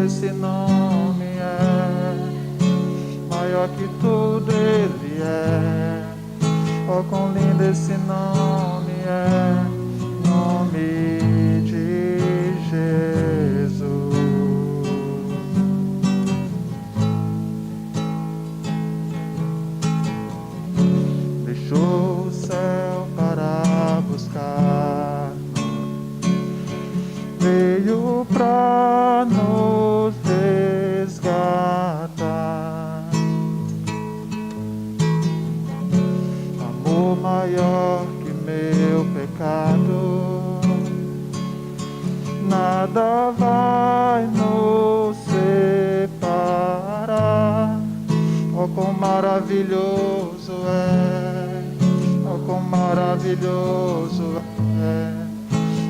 esse nome é, maior que tudo ele é. Oh, quão lindo esse nome é, nome de Jesus. Deixou o céu para buscar, veio pra nos resgatar. Amor maior que meu pecado, nada vai nos separar. Oh, quão maravilhoso é, oh, quão maravilhoso é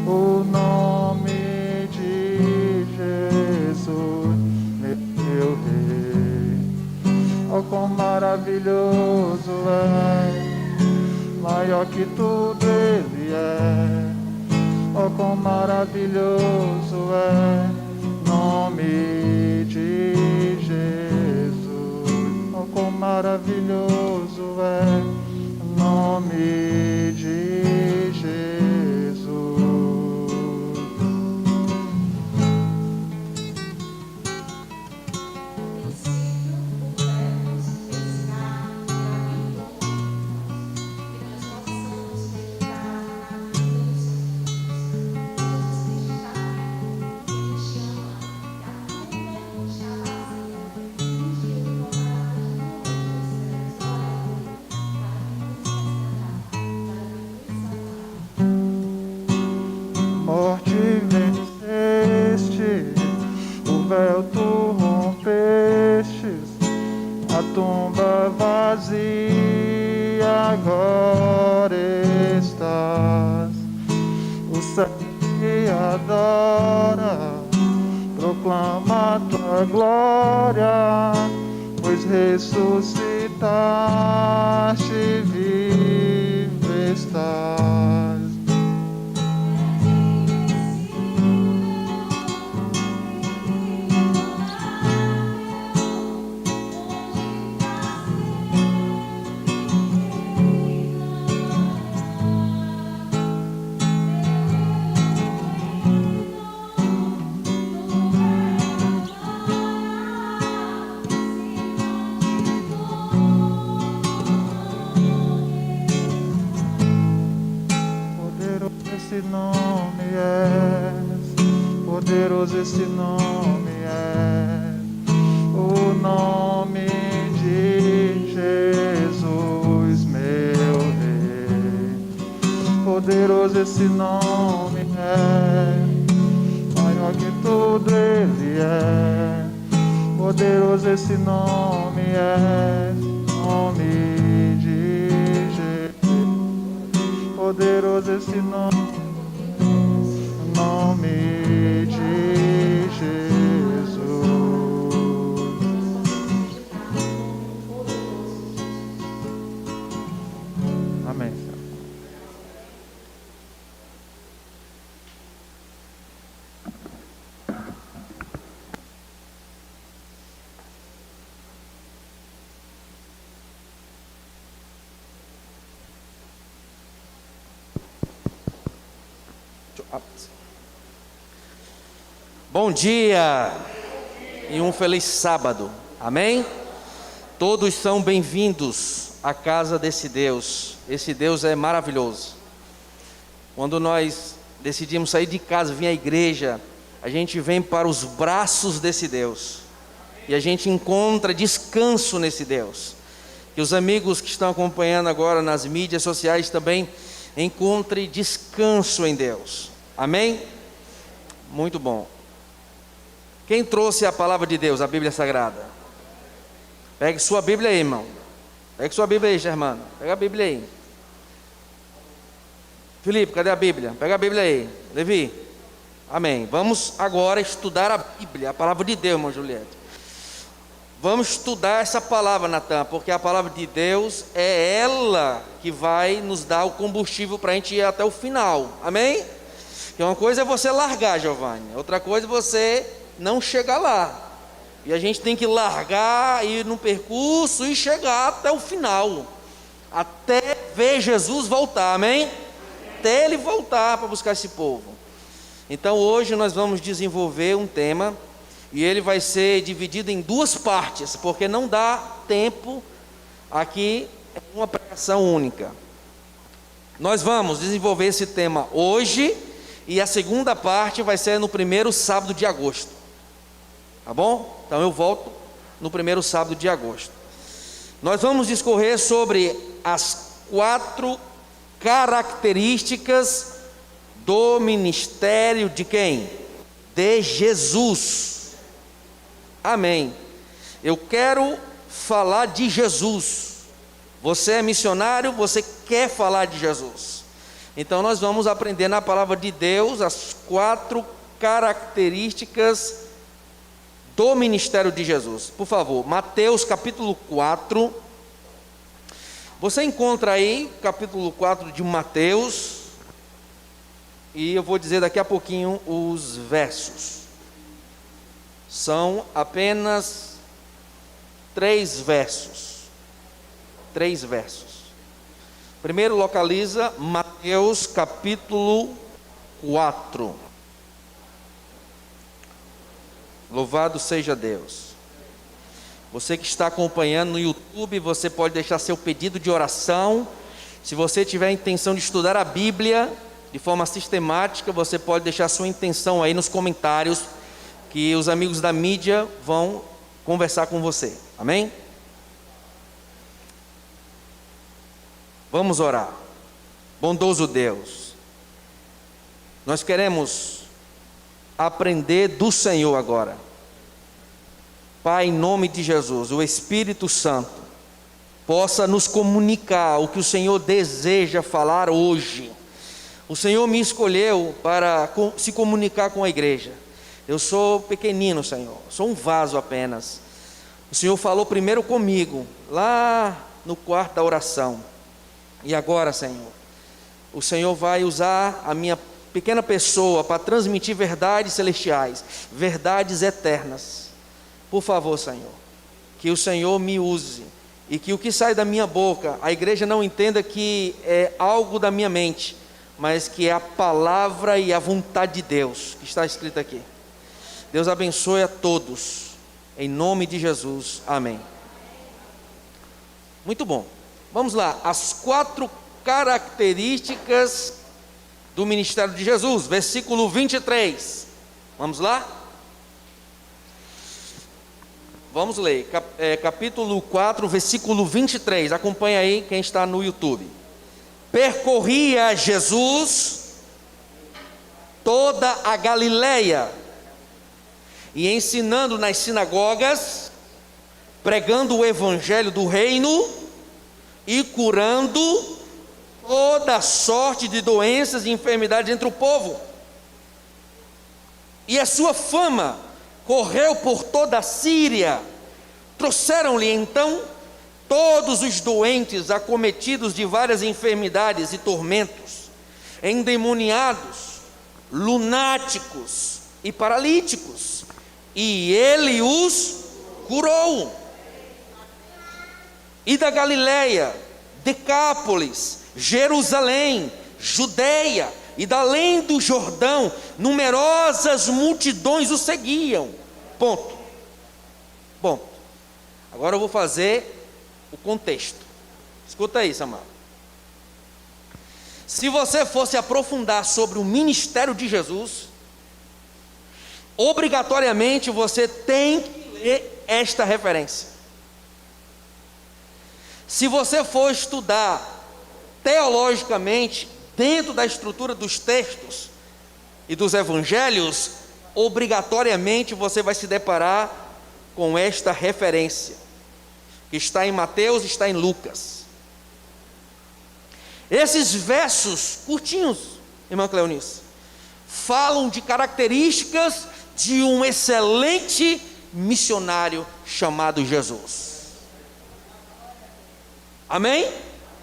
o nome de Jesus, meu Rei. Oh, quão maravilhoso é, maior que tudo ele é. Oh, quão maravilhoso é, nome de Jesus. Oh, quão maravilhoso é, nome de Jesus. Morte venceste, o véu tu rompestes, a tumba vazia agora estás. O céu te adora, proclama tua glória, pois ressuscitaste, vivo estás. Esse nome é, poderoso esse nome é, o nome de Jesus, meu Rei. Poderoso esse nome é, maior que tudo ele é. Poderoso esse nome é, nome de Jesus. Poderoso esse nome, nome de Jesus. Amém. Bom dia e um feliz sábado, amém? Todos são bem-vindos à casa desse Deus. Esse Deus é maravilhoso. Quando nós decidimos sair de casa, vir à igreja, a gente vem para os braços desse Deus e a gente encontra descanso nesse Deus. Que os amigos que estão acompanhando agora nas mídias sociais também encontrem descanso em Deus, amém? Muito bom. Quem trouxe a palavra de Deus, a Bíblia Sagrada? Pegue sua Bíblia aí, irmão. Pegue sua Bíblia aí, Germano. Pega a Bíblia aí. Filipe, cadê a Bíblia? Pega a Bíblia aí. Levi. Amém. Vamos agora estudar a Bíblia, a palavra de Deus, irmão Juliette. Vamos estudar essa palavra, Natan, porque a palavra de Deus é ela que vai nos dar o combustível para a gente ir até o final. Amém? Que uma coisa é você largar, Giovanni. Outra coisa é você não chegar lá. E a gente tem que largar, ir no percurso e chegar até o final, até ver Jesus voltar, amém? Até Ele voltar para buscar esse povo. Então hoje nós vamos desenvolver um tema, e ele vai ser dividido em duas partes, porque não dá tempo aqui em uma pregação única. Nós vamos desenvolver esse tema hoje, e a segunda parte vai ser no primeiro sábado de agosto. Tá bom? Então eu volto no primeiro sábado de agosto. Nós vamos discorrer sobre as 4 características do ministério de quem? De Jesus. Amém. Eu quero falar de Jesus. Você é missionário, você quer falar de Jesus. Então nós vamos aprender na palavra de Deus as 4 características do ministério de Jesus. Por favor, Mateus capítulo 4. Você encontra aí, capítulo 4 de Mateus, e eu vou dizer daqui a pouquinho os versos. São apenas 3 versos. 3 versos. Primeiro localiza Mateus capítulo 4. Louvado seja Deus. Você que está acompanhando no YouTube, você pode deixar seu pedido de oração. Se você tiver a intenção de estudar a Bíblia de forma sistemática, você pode deixar sua intenção aí nos comentários, que os amigos da mídia vão conversar com você. Amém? Vamos orar. Bondoso Deus, nós queremos aprender do Senhor agora. Pai, em nome de Jesus, o Espírito Santo possa nos comunicar o que o Senhor deseja falar hoje. O Senhor me escolheu para se comunicar com a igreja. Eu sou pequenino, Senhor, sou um vaso apenas. O Senhor falou primeiro comigo, lá no quarto da oração. E agora, Senhor, o Senhor vai usar a minha pequena pessoa para transmitir verdades celestiais, verdades eternas. Por favor, Senhor, que o Senhor me use, e que o que sai da minha boca, a igreja não entenda que é algo da minha mente, mas que é a palavra e a vontade de Deus que está escrita aqui. Deus abençoe a todos, em nome de Jesus, amém. Muito bom, vamos lá, as 4 características do ministério de Jesus, versículo 23, vamos lá? Vamos ler, capítulo 4, versículo 23, acompanha aí quem está no YouTube. Percorria Jesus toda a Galileia, e ensinando nas sinagogas, pregando o evangelho do reino, e curando toda sorte de doenças e enfermidades entre o povo. E a sua fama correu por toda a Síria. Trouxeram-lhe então todos os doentes, acometidos de várias enfermidades e tormentos, endemoniados, lunáticos e paralíticos, e ele os curou. E da Galileia, Decápolis, Jerusalém, Judeia e da além do Jordão, numerosas multidões o seguiam. Ponto. Bom, agora eu vou fazer o contexto. Escuta aí, Samuel. Se você fosse aprofundar sobre o ministério de Jesus, obrigatoriamente você tem que ler esta referência. Se você for estudar teologicamente, dentro da estrutura dos textos e dos evangelhos, obrigatoriamente você vai se deparar com esta referência, que está em Mateus e está em Lucas. Esses versos curtinhos, irmã Cleonice, falam de características de um excelente missionário chamado Jesus. Amém,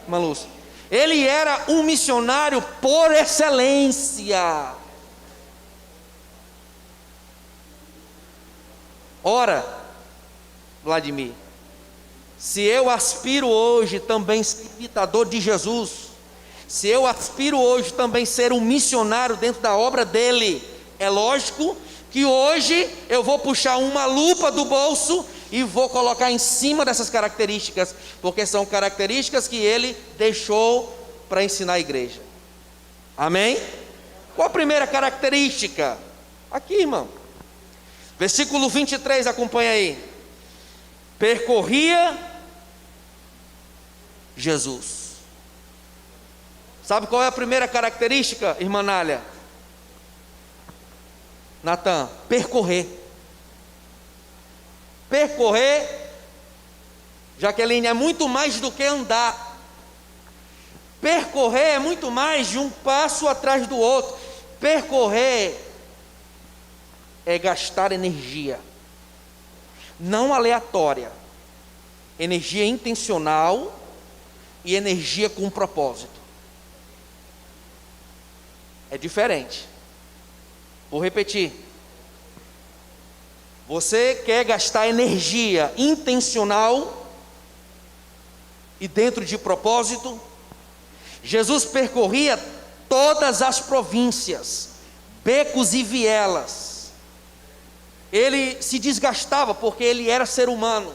irmã Lúcia? Ele era um missionário por excelência. Ora, Vladimir, se eu aspiro hoje também ser imitador de Jesus, se eu aspiro hoje também ser um missionário dentro da obra dele, é lógico que hoje eu vou puxar uma lupa do bolso e vou colocar em cima dessas características, porque são características que ele deixou para ensinar a igreja. Amém? Qual a primeira característica? Aqui, irmão. Versículo 23, acompanha aí. Percorria Jesus. Sabe qual é a primeira característica, irmã Nália? Natan, percorrer. Percorrer, Jaqueline, é muito mais do que andar. Percorrer é muito mais de um passo atrás do outro. Percorrer é gastar energia, não aleatória, energia intencional e energia com propósito. É diferente. Vou repetir. Você quer gastar energia intencional e dentro de propósito? Jesus percorria todas as províncias, becos e vielas. Ele se desgastava porque ele era ser humano.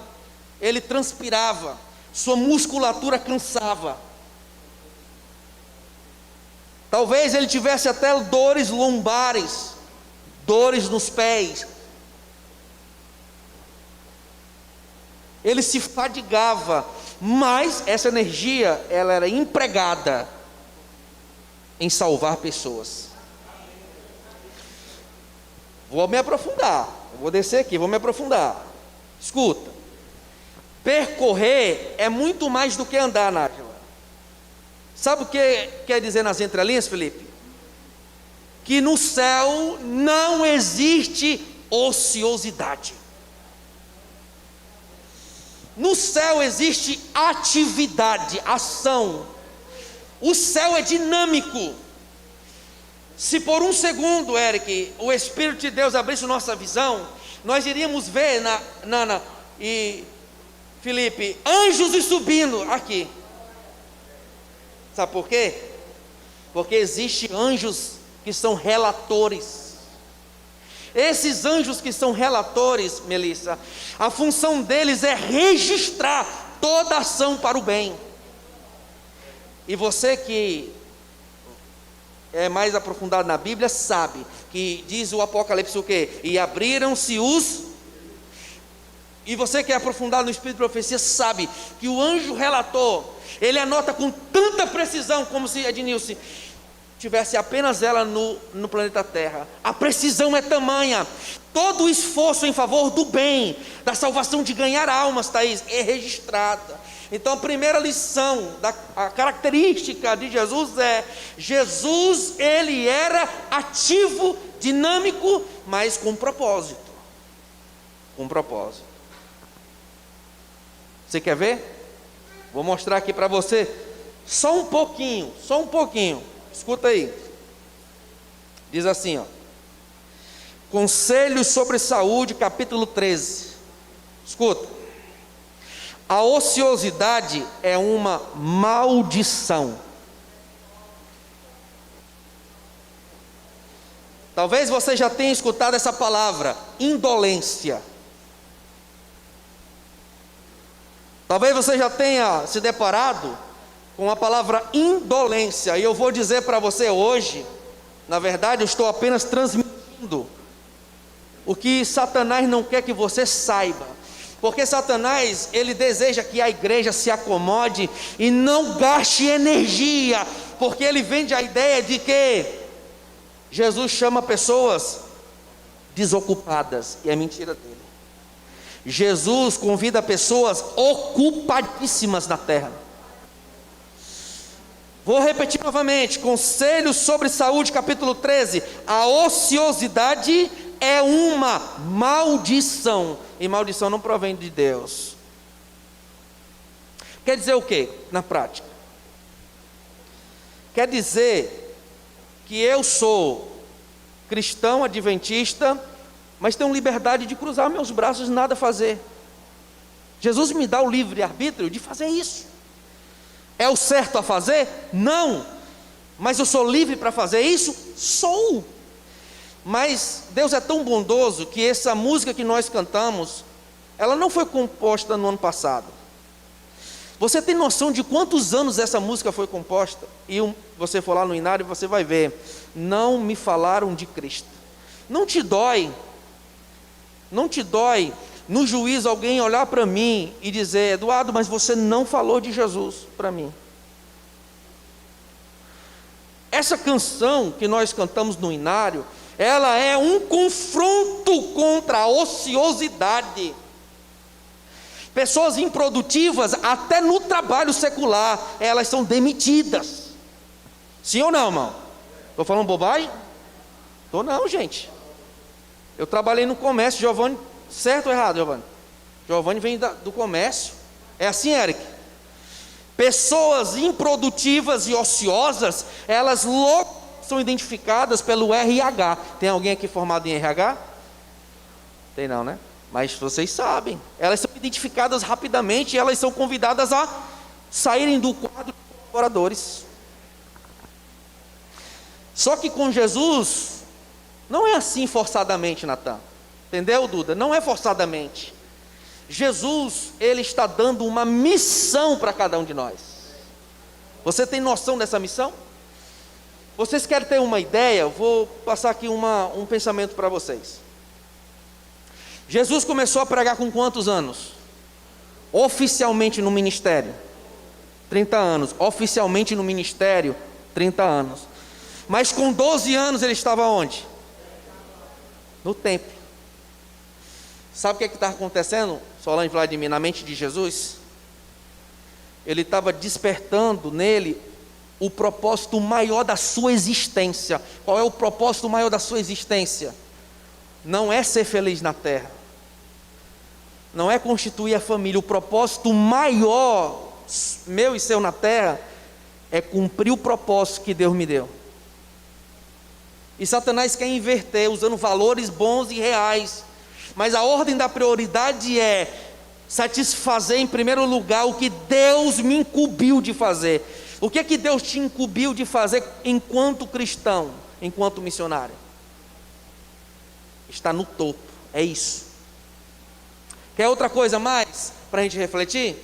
Ele transpirava, sua musculatura cansava. Talvez ele tivesse até dores lombares, dores nos pés. Ele se fadigava, mas essa energia, ela era empregada em salvar pessoas. Vou me aprofundar, vou descer aqui, vou me aprofundar. Escuta, percorrer é muito mais do que andar, Nájila. Sabe o que quer dizer nas entrelinhas, Felipe? Que no céu não existe ociosidade. No céu existe atividade, ação. O céu é dinâmico. Se por um segundo, Eric, o Espírito de Deus abrisse nossa visão, nós iríamos ver, Nana e Felipe, anjos e subindo aqui. Sabe por quê? Porque existem anjos que são relatores. Esses anjos que são relatores, Melissa, a função deles é registrar toda ação para o bem. E você que é mais aprofundado na Bíblia sabe que diz o Apocalipse o quê? E abriram-se os... E você que é aprofundado no Espírito de Profecia sabe que o anjo relator, ele anota com tanta precisão, como se Ednilson tivesse apenas ela no planeta Terra. A precisão é tamanha. Todo o esforço em favor do bem, da salvação, de ganhar almas, Thaís, é registrada. Então a primeira lição, a característica de Jesus é: Jesus, ele era ativo, dinâmico, mas com propósito. Com propósito. Você quer ver? Vou mostrar aqui para você, só um pouquinho. Escuta aí. Diz assim, ó. Conselhos sobre Saúde, capítulo 13. Escuta. A ociosidade é uma maldição. Talvez você já tenha escutado essa palavra, indolência. Talvez você já tenha se deparado com a palavra indolência. E eu vou dizer para você hoje, na verdade eu estou apenas transmitindo o que Satanás não quer que você saiba. Porque Satanás, ele deseja que a igreja se acomode e não gaste energia. Porque ele vende a ideia de que Jesus chama pessoas desocupadas. E é mentira dele. Jesus convida pessoas ocupadíssimas na terra. Vou repetir novamente. Conselhos sobre Saúde, capítulo 13. A ociosidade é uma maldição. E maldição não provém de Deus. Quer dizer o quê na prática? Quer dizer que eu sou cristão adventista, mas tenho liberdade de cruzar meus braços e nada fazer. Jesus me dá o livre-arbítrio de fazer isso. É o certo a fazer? Não. Mas eu sou livre para fazer isso? Sou. Mas Deus é tão bondoso que essa música que nós cantamos, ela não foi composta no ano passado. Você tem noção de quantos anos essa música foi composta? E você for lá no Inário, você vai ver. Não me falaram de Cristo. Não te dói? Não te dói no juízo alguém olhar para mim e dizer: Eduardo, mas você não falou de Jesus para mim? Essa canção que nós cantamos no Inário, ela é um confronto contra a ociosidade. Pessoas improdutivas, até no trabalho secular, elas são demitidas. Sim ou não, irmão? Estou falando bobagem? Estou não, gente. Eu trabalhei no comércio, Giovanni, certo ou errado, Giovanni? Giovanni vem do comércio. É assim, Eric? Pessoas improdutivas e ociosas, elas logo são identificadas pelo RH. Tem alguém aqui formado em RH? Tem não, né? Mas vocês sabem, elas são identificadas rapidamente e elas são convidadas a saírem do quadro de colaboradores. Só que com Jesus, não é assim forçadamente, Natan. Entendeu, Duda? Não é forçadamente. Jesus, Ele está dando uma missão para cada um de nós. Você tem noção dessa missão? Vocês querem ter uma ideia? Eu vou passar aqui um pensamento para vocês. Jesus começou a pregar com quantos anos? Oficialmente no ministério, 30 anos. Oficialmente no ministério, 30 anos. Mas com 12 anos ele estava onde? No templo. Sabe o que estava acontecendo, Solange Vladimir, na mente de Jesus? Ele estava despertando nele o propósito maior da sua existência. Qual é o propósito maior da sua existência? Não é ser feliz na terra, não é constituir a família. O propósito maior, meu e seu na terra, é cumprir o propósito que Deus me deu. E Satanás quer inverter, usando valores bons e reais, mas a ordem da prioridade é satisfazer em primeiro lugar o que Deus me incumbiu de fazer. O que é que Deus te incumbiu de fazer enquanto cristão, enquanto missionário? Está no topo, é isso. Quer outra coisa mais para a gente refletir?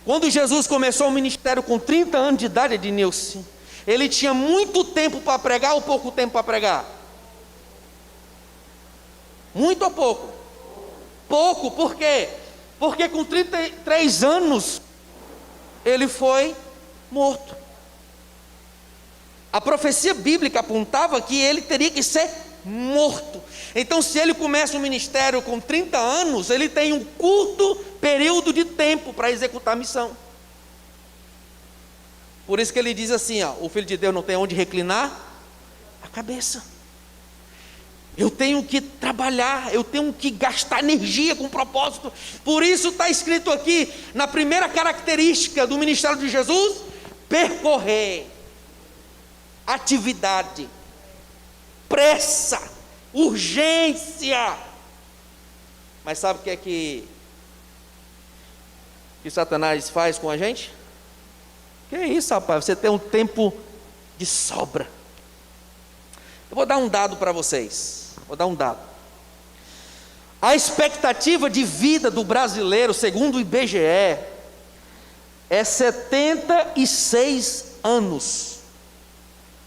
Quando Jesus começou o ministério com 30 anos de idade, Ednilson, ele tinha muito tempo para pregar ou pouco tempo para pregar? Muito ou pouco? Pouco, por quê? Porque com 33 anos ele foi morto. A profecia bíblica apontava que ele teria que ser morto. Então, se ele começa o ministério com 30 anos, ele tem um curto período de tempo para executar a missão. Por isso que ele diz assim, ó, o Filho de Deus não tem onde reclinar a cabeça. Eu tenho que trabalhar, eu tenho que gastar energia com propósito. Por isso está escrito aqui, na primeira característica do ministério de Jesus: percorrer, atividade, pressa, urgência. Mas sabe o que é que Satanás faz com a gente? Que é isso, rapaz? Você tem um tempo de sobra. Eu vou dar um dado para vocês. Vou dar um dado. A expectativa de vida do brasileiro, segundo o IBGE, é 76 anos.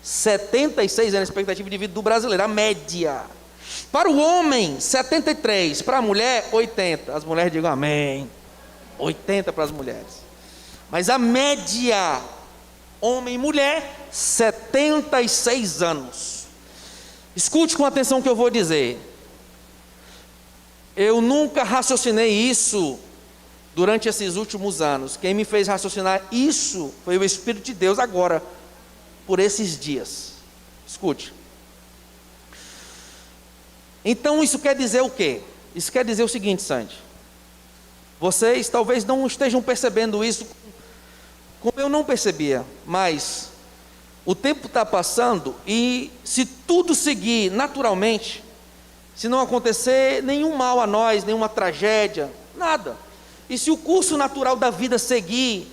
76 anos a expectativa de vida do brasileiro, a média. Para o homem, 73. Para a mulher, 80. As mulheres digam amém. 80 para as mulheres. Mas a média, homem e mulher, 76 anos. Escute com atenção o que eu vou dizer. Eu nunca raciocinei isso durante esses últimos anos. Quem me fez raciocinar isso foi o Espírito de Deus agora, por esses dias. Escute. Então isso quer dizer o quê? Isso quer dizer o seguinte, Sandy. Vocês talvez não estejam percebendo isso como eu não percebia, mas o tempo está passando e se tudo seguir naturalmente, se não acontecer nenhum mal a nós, nenhuma tragédia, nada. E se o curso natural da vida seguir,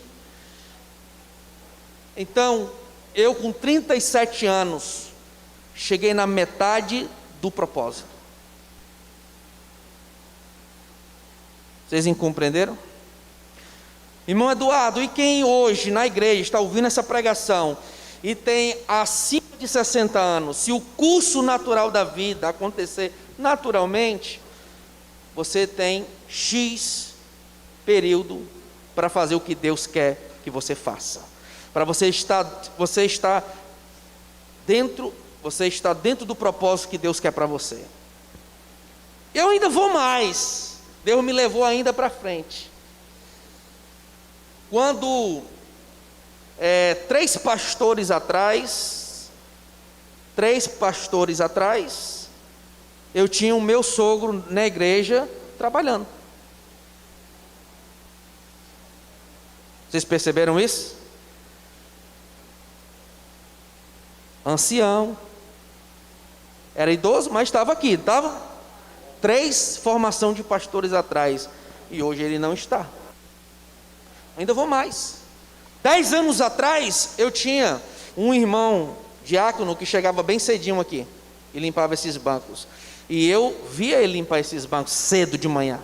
então, eu com 37 anos, cheguei na metade do propósito. Vocês compreenderam? Irmão Eduardo, e quem hoje na igreja está ouvindo essa pregação e tem acima de 60 anos, se o curso natural da vida acontecer naturalmente, você tem X período para fazer o que Deus quer que você faça. Para você está dentro do propósito que Deus quer para você. Eu ainda vou mais. Deus me levou ainda para frente. Quando 3 pastores atrás, eu tinha o meu sogro na igreja trabalhando. Vocês perceberam isso? Ancião, era idoso, mas estava aqui, estava 3 formação de pastores atrás, e hoje ele não está. Ainda vou mais. 10 anos atrás, eu tinha um irmão diácono que chegava bem cedinho aqui, e limpava esses bancos, e eu via ele limpar esses bancos cedo de manhã,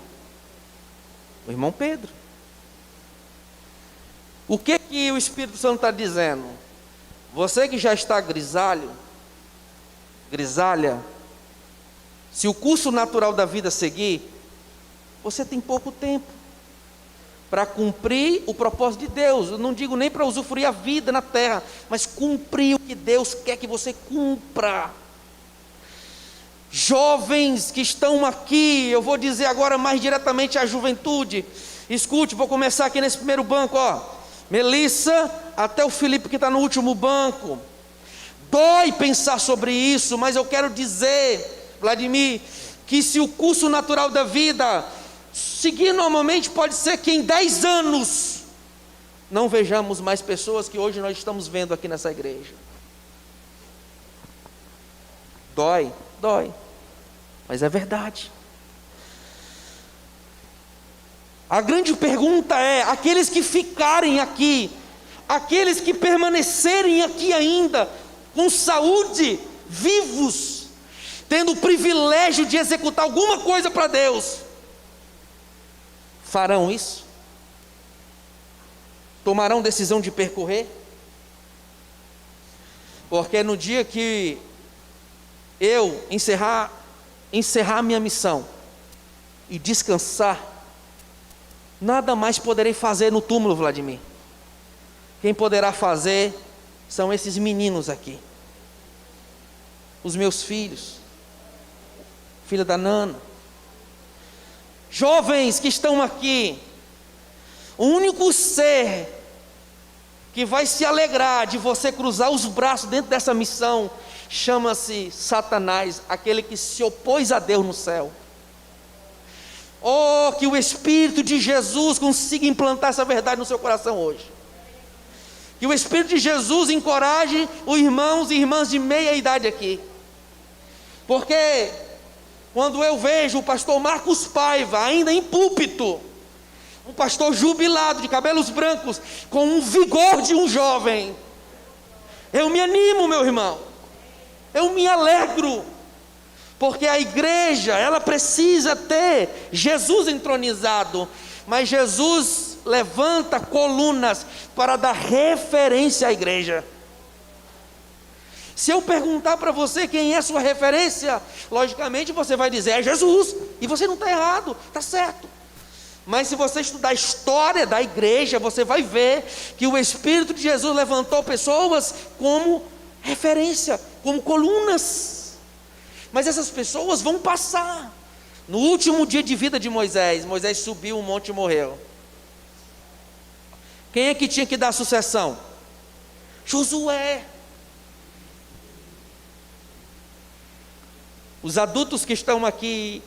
o irmão Pedro. O que o Espírito Santo está dizendo? Você que já está grisalha, se o curso natural da vida seguir, você tem pouco tempo para cumprir o propósito de Deus. Eu não digo nem para usufruir a vida na terra, mas cumprir o que Deus quer que você cumpra. Jovens que estão aqui, eu vou dizer agora mais diretamente à juventude. Escute, vou começar aqui nesse primeiro banco, ó. Melissa, até o Felipe que está no último banco. Dói pensar sobre isso, mas eu quero dizer, Vladimir, que se o curso natural da vida seguir normalmente, pode ser que em 10 anos não vejamos mais pessoas que hoje nós estamos vendo aqui nessa igreja. Dói, mas é verdade. A grande pergunta é: aqueles que ficarem aqui, aqueles que permanecerem aqui ainda, com saúde, vivos, tendo o privilégio de executar alguma coisa para Deus, farão isso? Tomarão decisão de percorrer? Porque no dia que eu encerrar minha missão e descansar, nada mais poderei fazer no túmulo, Vladimir. Quem poderá fazer são esses meninos aqui, os meus filhos, filha da Nana, jovens que estão aqui. O único ser que vai se alegrar de você cruzar os braços dentro dessa missão chama-se Satanás, aquele que se opôs a Deus no céu. Oh, que o Espírito de Jesus consiga implantar essa verdade no seu coração hoje. Que o Espírito de Jesus encoraje os irmãos e irmãs de meia idade aqui. Porque quando eu vejo o pastor Marcos Paiva, ainda em púlpito, um pastor jubilado, de cabelos brancos, com um vigor de um jovem, eu me animo, meu irmão, eu me alegro, porque a igreja, ela precisa ter Jesus entronizado, mas Jesus levanta colunas para dar referência à igreja. Se eu perguntar para você quem é a sua referência, logicamente você vai dizer: é Jesus, e você não está errado, está certo. Mas se você estudar a história da igreja, você vai ver que o Espírito de Jesus levantou pessoas como referência, como colunas. Mas essas pessoas vão passar. No último dia de vida de Moisés, Moisés subiu um monte e morreu. Quem é que tinha que dar a sucessão? Josué. Os adultos que estão aqui,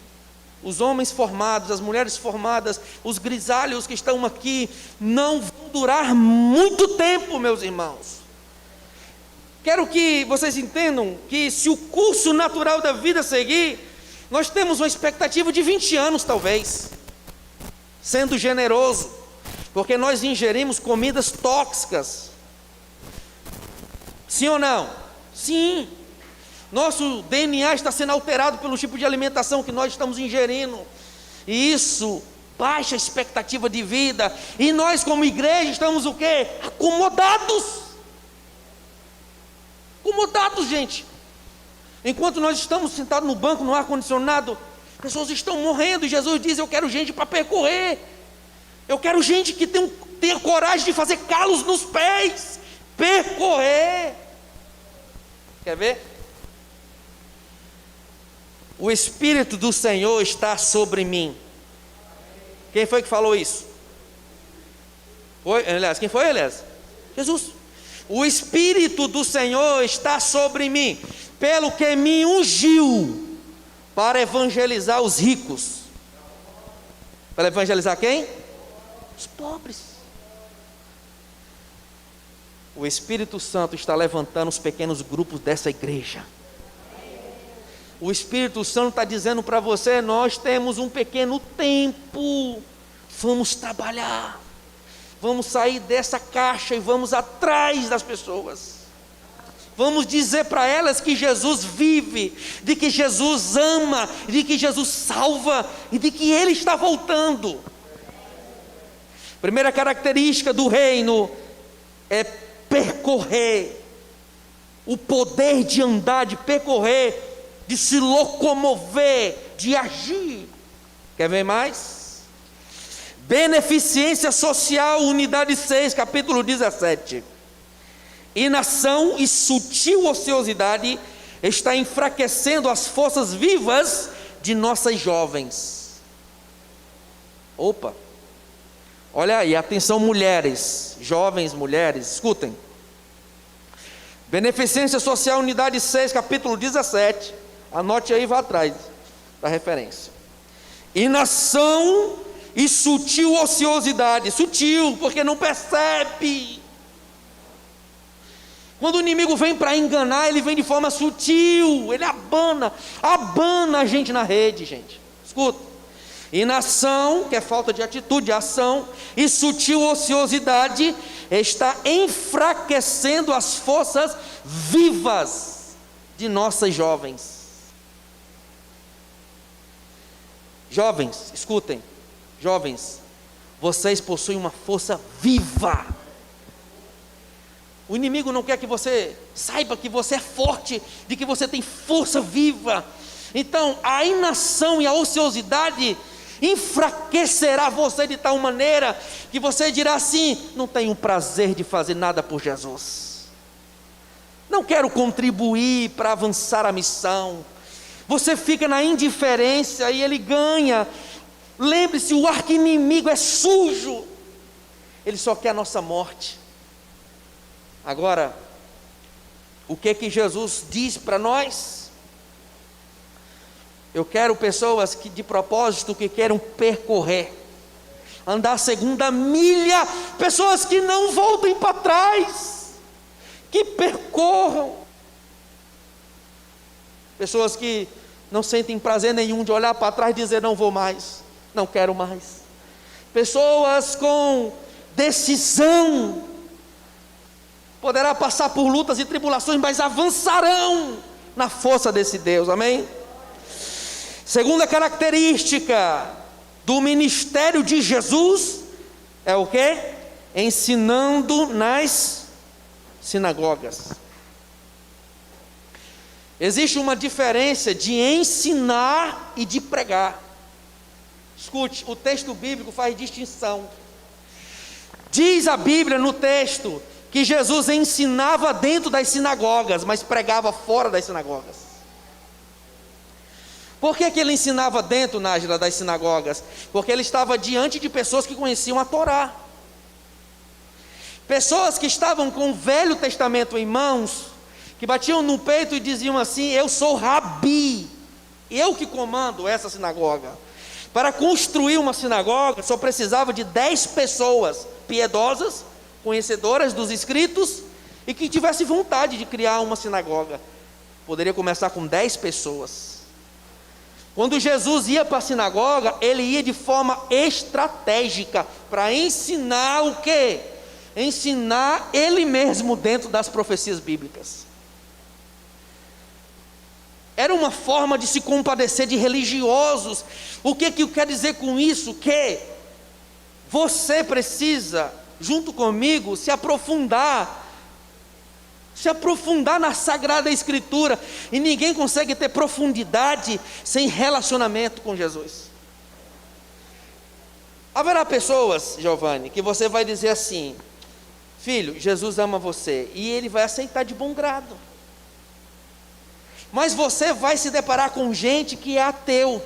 os homens formados, as mulheres formadas, os grisalhos que estão aqui, não vão durar muito tempo, meus irmãos. Quero que vocês entendam que se o curso natural da vida seguir, Nós temos uma expectativa de 20 anos, talvez, sendo generoso, porque nós ingerimos comidas tóxicas. Sim ou não? Sim. Nosso DNA está sendo alterado pelo tipo de alimentação que nós estamos ingerindo. E isso baixa a expectativa de vida. E nós, como igreja, estamos o quê? Acomodados. Acomodados, gente. Enquanto nós estamos sentados no banco, no ar-condicionado, pessoas estão morrendo. E Jesus diz: eu quero gente para percorrer. Eu quero gente que tenha coragem de fazer calos nos pés. Percorrer. Quer ver? O Espírito do Senhor está sobre mim. Quem foi que falou isso? Quem foi, Elias? Jesus. O Espírito do Senhor está sobre mim, pelo que me ungiu para evangelizar os ricos. Para evangelizar quem? Os pobres. O Espírito Santo está levantando os pequenos grupos dessa igreja. O Espírito Santo está dizendo para você: nós temos um pequeno tempo, vamos trabalhar, vamos sair dessa caixa e vamos atrás das pessoas. Vamos dizer para elas que Jesus vive, de que Jesus ama, de que Jesus salva e de que Ele está voltando. Primeira característica do reino é percorrer, o poder de andar, de percorrer, de se locomover, de agir. Quer ver mais? Beneficência social, unidade 6, capítulo 17. Inação e sutil ociosidade está enfraquecendo as forças vivas de nossas jovens. Opa! Olha aí, atenção mulheres, jovens mulheres, escutem. Beneficência social, unidade 6, capítulo 17. Anote aí e vá atrás da referência. Inação e sutil ociosidade. Sutil, porque não percebe. Quando o inimigo vem para enganar, ele vem de forma sutil. Ele abana a gente na rede, gente. Escuta. Inação, que é falta de atitude, de ação, e sutil ociosidade está enfraquecendo as forças vivas de nossas jovens. Jovens, escutem, jovens, vocês possuem uma força viva. O inimigo não quer que você saiba que você é forte, de que você tem força viva. Então, a inação e a ociosidade enfraquecerá você de tal maneira que você dirá assim: não tenho prazer de fazer nada por Jesus, não quero contribuir para avançar a missão. Você fica na indiferença e ele ganha. Lembre-se, o arqui-inimigo é sujo, ele só quer a nossa morte. Agora, o que Jesus diz para nós? Eu quero pessoas que de propósito, que queiram percorrer, andar a segunda milha, pessoas que não voltem para trás, que percorram, pessoas que não sentem prazer nenhum de olhar para trás e dizer: não vou mais, não quero mais. Pessoas com decisão, poderá passar por lutas e tribulações, mas avançarão na força desse Deus, amém? Segunda característica do ministério de Jesus é o quê? Ensinando nas sinagogas. Existe uma diferença de ensinar e de pregar. Escute, o texto bíblico faz distinção. Diz a Bíblia no texto que Jesus ensinava dentro das sinagogas, mas pregava fora das sinagogas. Por que ele ensinava dentro, Nájila, das sinagogas? Porque ele estava diante de pessoas que conheciam a Torá. Pessoas que estavam com o Velho Testamento em mãos, que batiam no peito e diziam assim: eu sou rabi, eu que comando essa sinagoga. Para construir uma sinagoga, só precisava de 10 pessoas piedosas, conhecedoras dos escritos, e que tivesse vontade de criar uma sinagoga. Poderia começar com 10 pessoas. Quando Jesus ia para a sinagoga, ele ia de forma estratégica para ensinar o quê? Ensinar ele mesmo dentro das profecias bíblicas. Era uma forma de se compadecer de religiosos. O que eu quero dizer com isso? Que você precisa, junto comigo, se aprofundar na Sagrada Escritura, e ninguém consegue ter profundidade sem relacionamento com Jesus. Haverá pessoas, Giovanni, que você vai dizer assim: filho, Jesus ama você, e ele vai aceitar de bom grado. Mas você vai se deparar com gente que é ateu,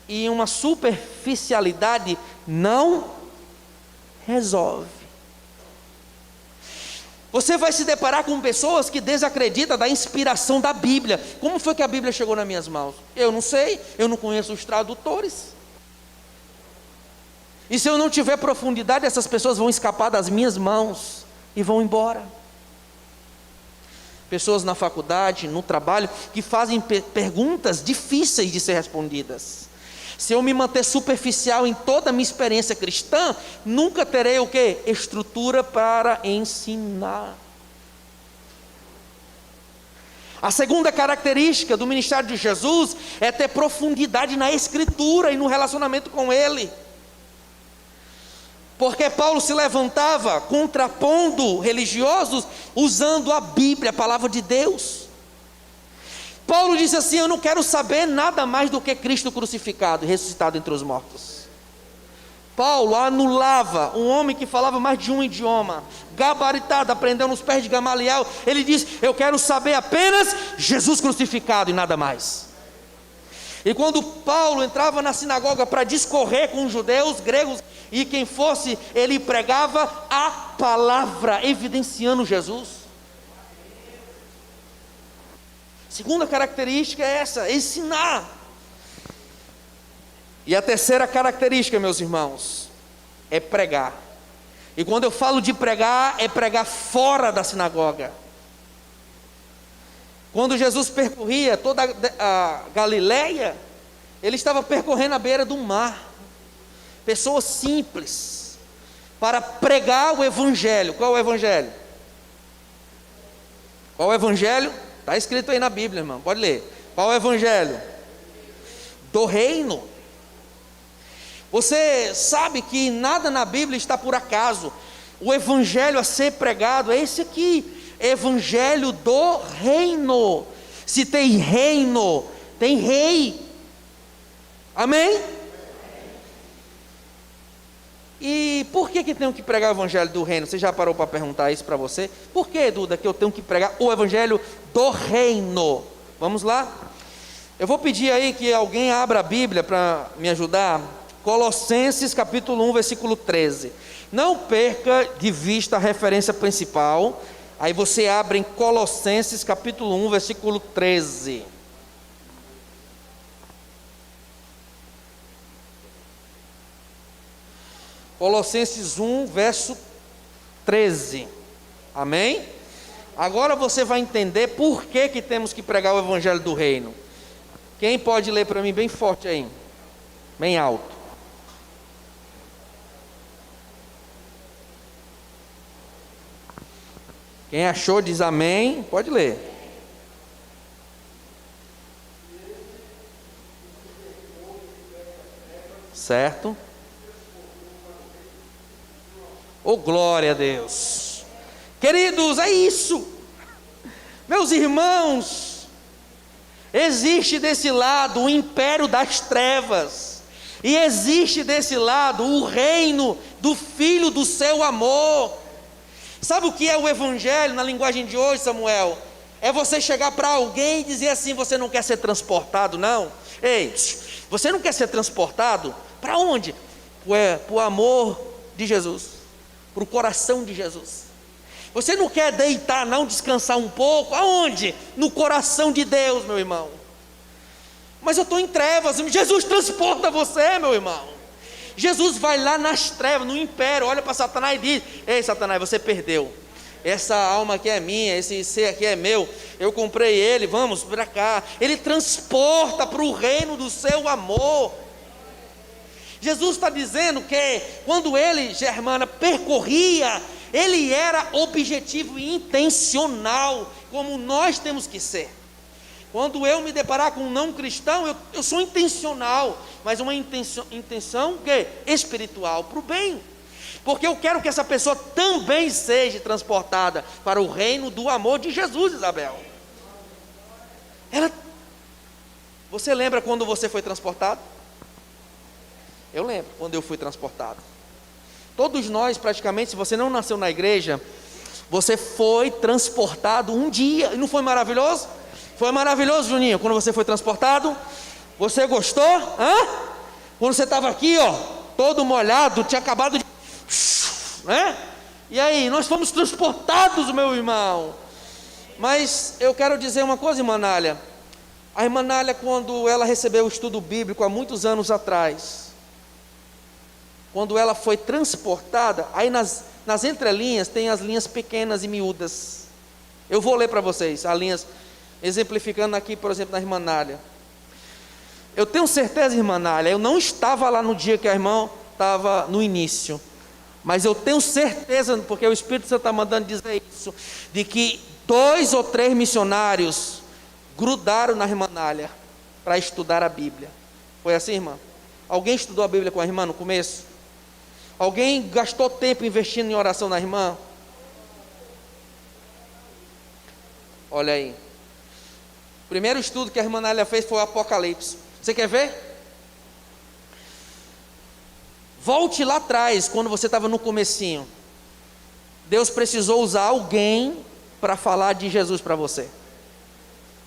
e uma superficialidade não resolve. Você vai se deparar com pessoas que desacreditam da inspiração da Bíblia. Como foi que a Bíblia chegou nas minhas mãos? Eu não sei, eu não conheço os tradutores. E se eu não tiver profundidade, essas pessoas vão escapar das minhas mãos e vão embora. Pessoas na faculdade, no trabalho, que fazem perguntas difíceis de ser respondidas. Se eu me manter superficial em toda a minha experiência cristã, nunca terei o quê? Estrutura para ensinar. A segunda característica do ministério de Jesus é ter profundidade na Escritura e no relacionamento com Ele. Porque Paulo se levantava contrapondo religiosos, usando a Bíblia, a palavra de Deus. Paulo disse assim: eu não quero saber nada mais do que Cristo crucificado e ressuscitado entre os mortos. Paulo anulava um homem que falava mais de um idioma, gabaritado, aprendeu nos pés de Gamaliel. Ele diz: eu quero saber apenas Jesus crucificado e nada mais. E quando Paulo entrava na sinagoga para discorrer com os judeus, gregos e quem fosse, ele pregava a palavra, evidenciando Jesus. Segunda característica é essa: ensinar. E a terceira característica, meus irmãos, é pregar. E quando eu falo de pregar, é pregar fora da sinagoga. Quando Jesus percorria toda a Galileia, ele estava percorrendo a beira do mar. Pessoas simples, para pregar o Evangelho. Qual é o Evangelho? Qual é o Evangelho? Está escrito aí na Bíblia, irmão, pode ler. Qual é o Evangelho? Do reino. Você sabe que nada na Bíblia está por acaso. O Evangelho a ser pregado é esse aqui: Evangelho do reino. Se tem reino, tem rei. Amém? E por que tenho que pregar o Evangelho do reino? Você já parou para perguntar isso para você? Por que, Duda, que eu tenho que pregar o Evangelho do reino? Vamos lá? Eu vou pedir aí que alguém abra a Bíblia para me ajudar. Colossenses capítulo 1, versículo 13. Não perca de vista a referência principal. Aí você abre em Colossenses capítulo 1, versículo 13. Colossenses 1, verso 13. Amém? Agora você vai entender por que temos que pregar o Evangelho do reino. Quem pode ler para mim bem forte aí? Bem alto. Quem achou diz amém. Pode ler. Certo? Oh, glória a Deus. Queridos, é isso. Meus irmãos, existe desse lado o império das trevas, e existe desse lado o reino do Filho do seu amor. Sabe o que é o Evangelho na linguagem de hoje, Samuel? É você chegar para alguém e dizer assim: você não quer ser transportado, não? Ei, você não quer ser transportado? Para onde? Para o amor de Jesus, para o coração de Jesus. Você não quer deitar, não, descansar um pouco? Aonde? No coração de Deus, meu irmão. Mas eu estou em trevas. Jesus transporta você, meu irmão. Jesus vai lá nas trevas, no império, olha para Satanás e diz: ei, Satanás, você perdeu. essa alma aqui é minha, esse ser aqui é meu, eu comprei ele, vamos para cá. Ele transporta para o reino do seu amor. Jesus está dizendo que quando ele, Germana, percorria, ele era objetivo e intencional, como nós temos que ser. Quando eu me deparar com um não cristão, eu sou intencional, mas uma intenção que? Espiritual, para o bem. Porque eu quero que essa pessoa também seja transportada para o reino do amor de Jesus, Isabel. Você lembra quando você foi transportado? Eu lembro quando eu fui transportado. Todos nós, praticamente, se você não nasceu na igreja, você foi transportado um dia. E não foi maravilhoso? Foi maravilhoso, Juninho, quando você foi transportado? Você gostou? Quando você estava aqui, todo molhado, tinha acabado de... né? E aí, nós fomos transportados, meu irmão. Mas eu quero dizer uma coisa, irmã Nália. A irmã Nália, quando ela recebeu o estudo bíblico há muitos anos atrás, quando ela foi transportada, aí nas entrelinhas tem as linhas pequenas e miúdas. Eu vou ler para vocês as linhas, exemplificando aqui, por exemplo, na irmã Nália. Eu tenho certeza, irmã Nália, eu não estava lá no dia que a irmã estava no início, mas eu tenho certeza, porque o Espírito Santo está mandando dizer isso, de que 2 ou 3 missionários grudaram na irmã Nália para estudar a Bíblia. Foi assim, irmã? Alguém estudou a Bíblia com a irmã no começo? Alguém gastou tempo investindo em oração na irmã? Olha aí. O primeiro estudo que a irmã Nália fez foi o Apocalipse. Você quer ver? Volte lá atrás, quando você estava no comecinho. Deus precisou usar alguém para falar de Jesus para você.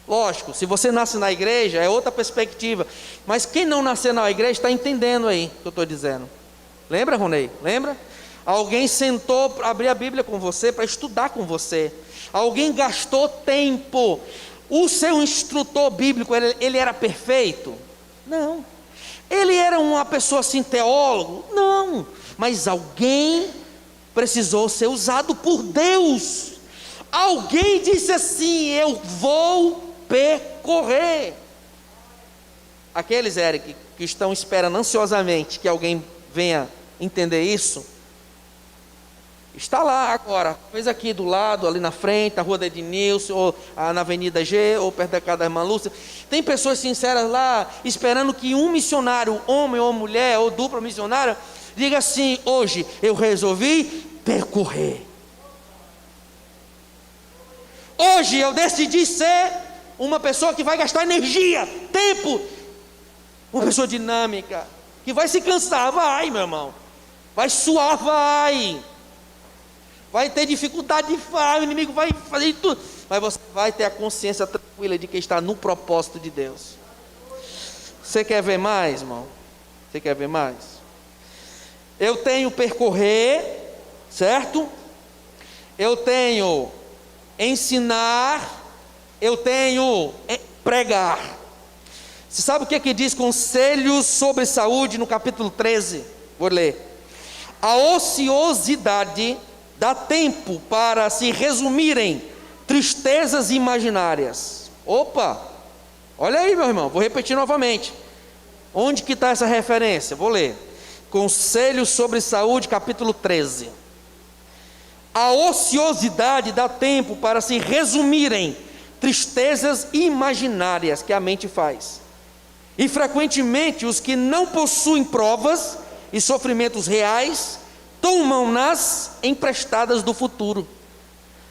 Lógico, se você nasce na igreja, é outra perspectiva. Mas quem não nasceu na igreja está entendendo aí o que eu estou dizendo. Lembra, Ronei? Lembra? Alguém sentou para abrir a Bíblia com você, para estudar com você. Alguém gastou tempo. O seu instrutor bíblico, ele era perfeito? Não. Ele era uma pessoa assim, teólogo? Não. Mas alguém precisou ser usado por Deus. Alguém disse assim: eu vou percorrer. Aqueles, Eric, que estão esperando ansiosamente que alguém venha entender isso, está lá agora, talvez aqui do lado, ali na frente, na rua da Ednilson, ou na Avenida G, ou perto da casa da irmã Lúcia. Tem pessoas sinceras lá, esperando que um missionário, homem ou mulher, ou dupla missionária, diga assim: hoje eu resolvi percorrer. Hoje eu decidi ser uma pessoa que vai gastar energia, tempo, uma pessoa dinâmica, que vai se cansar, vai, meu irmão, vai suar, vai ter dificuldade, vai, o inimigo vai fazer tudo, mas você vai ter a consciência tranquila de que está no propósito de Deus. Você quer ver mais, irmão? Você quer ver mais? Eu tenho percorrer, certo? Eu tenho ensinar, eu tenho pregar. Você sabe o que diz Conselhos sobre Saúde no capítulo 13? Vou ler. A ociosidade dá tempo para se resumirem tristezas imaginárias. Opa, olha aí, meu irmão, vou repetir novamente. Onde que está essa referência? Vou ler. Conselhos sobre Saúde, capítulo 13. A ociosidade dá tempo para se resumirem tristezas imaginárias que a mente faz. E frequentemente os que não possuem provas e sofrimentos reais tomam-nas emprestadas do futuro.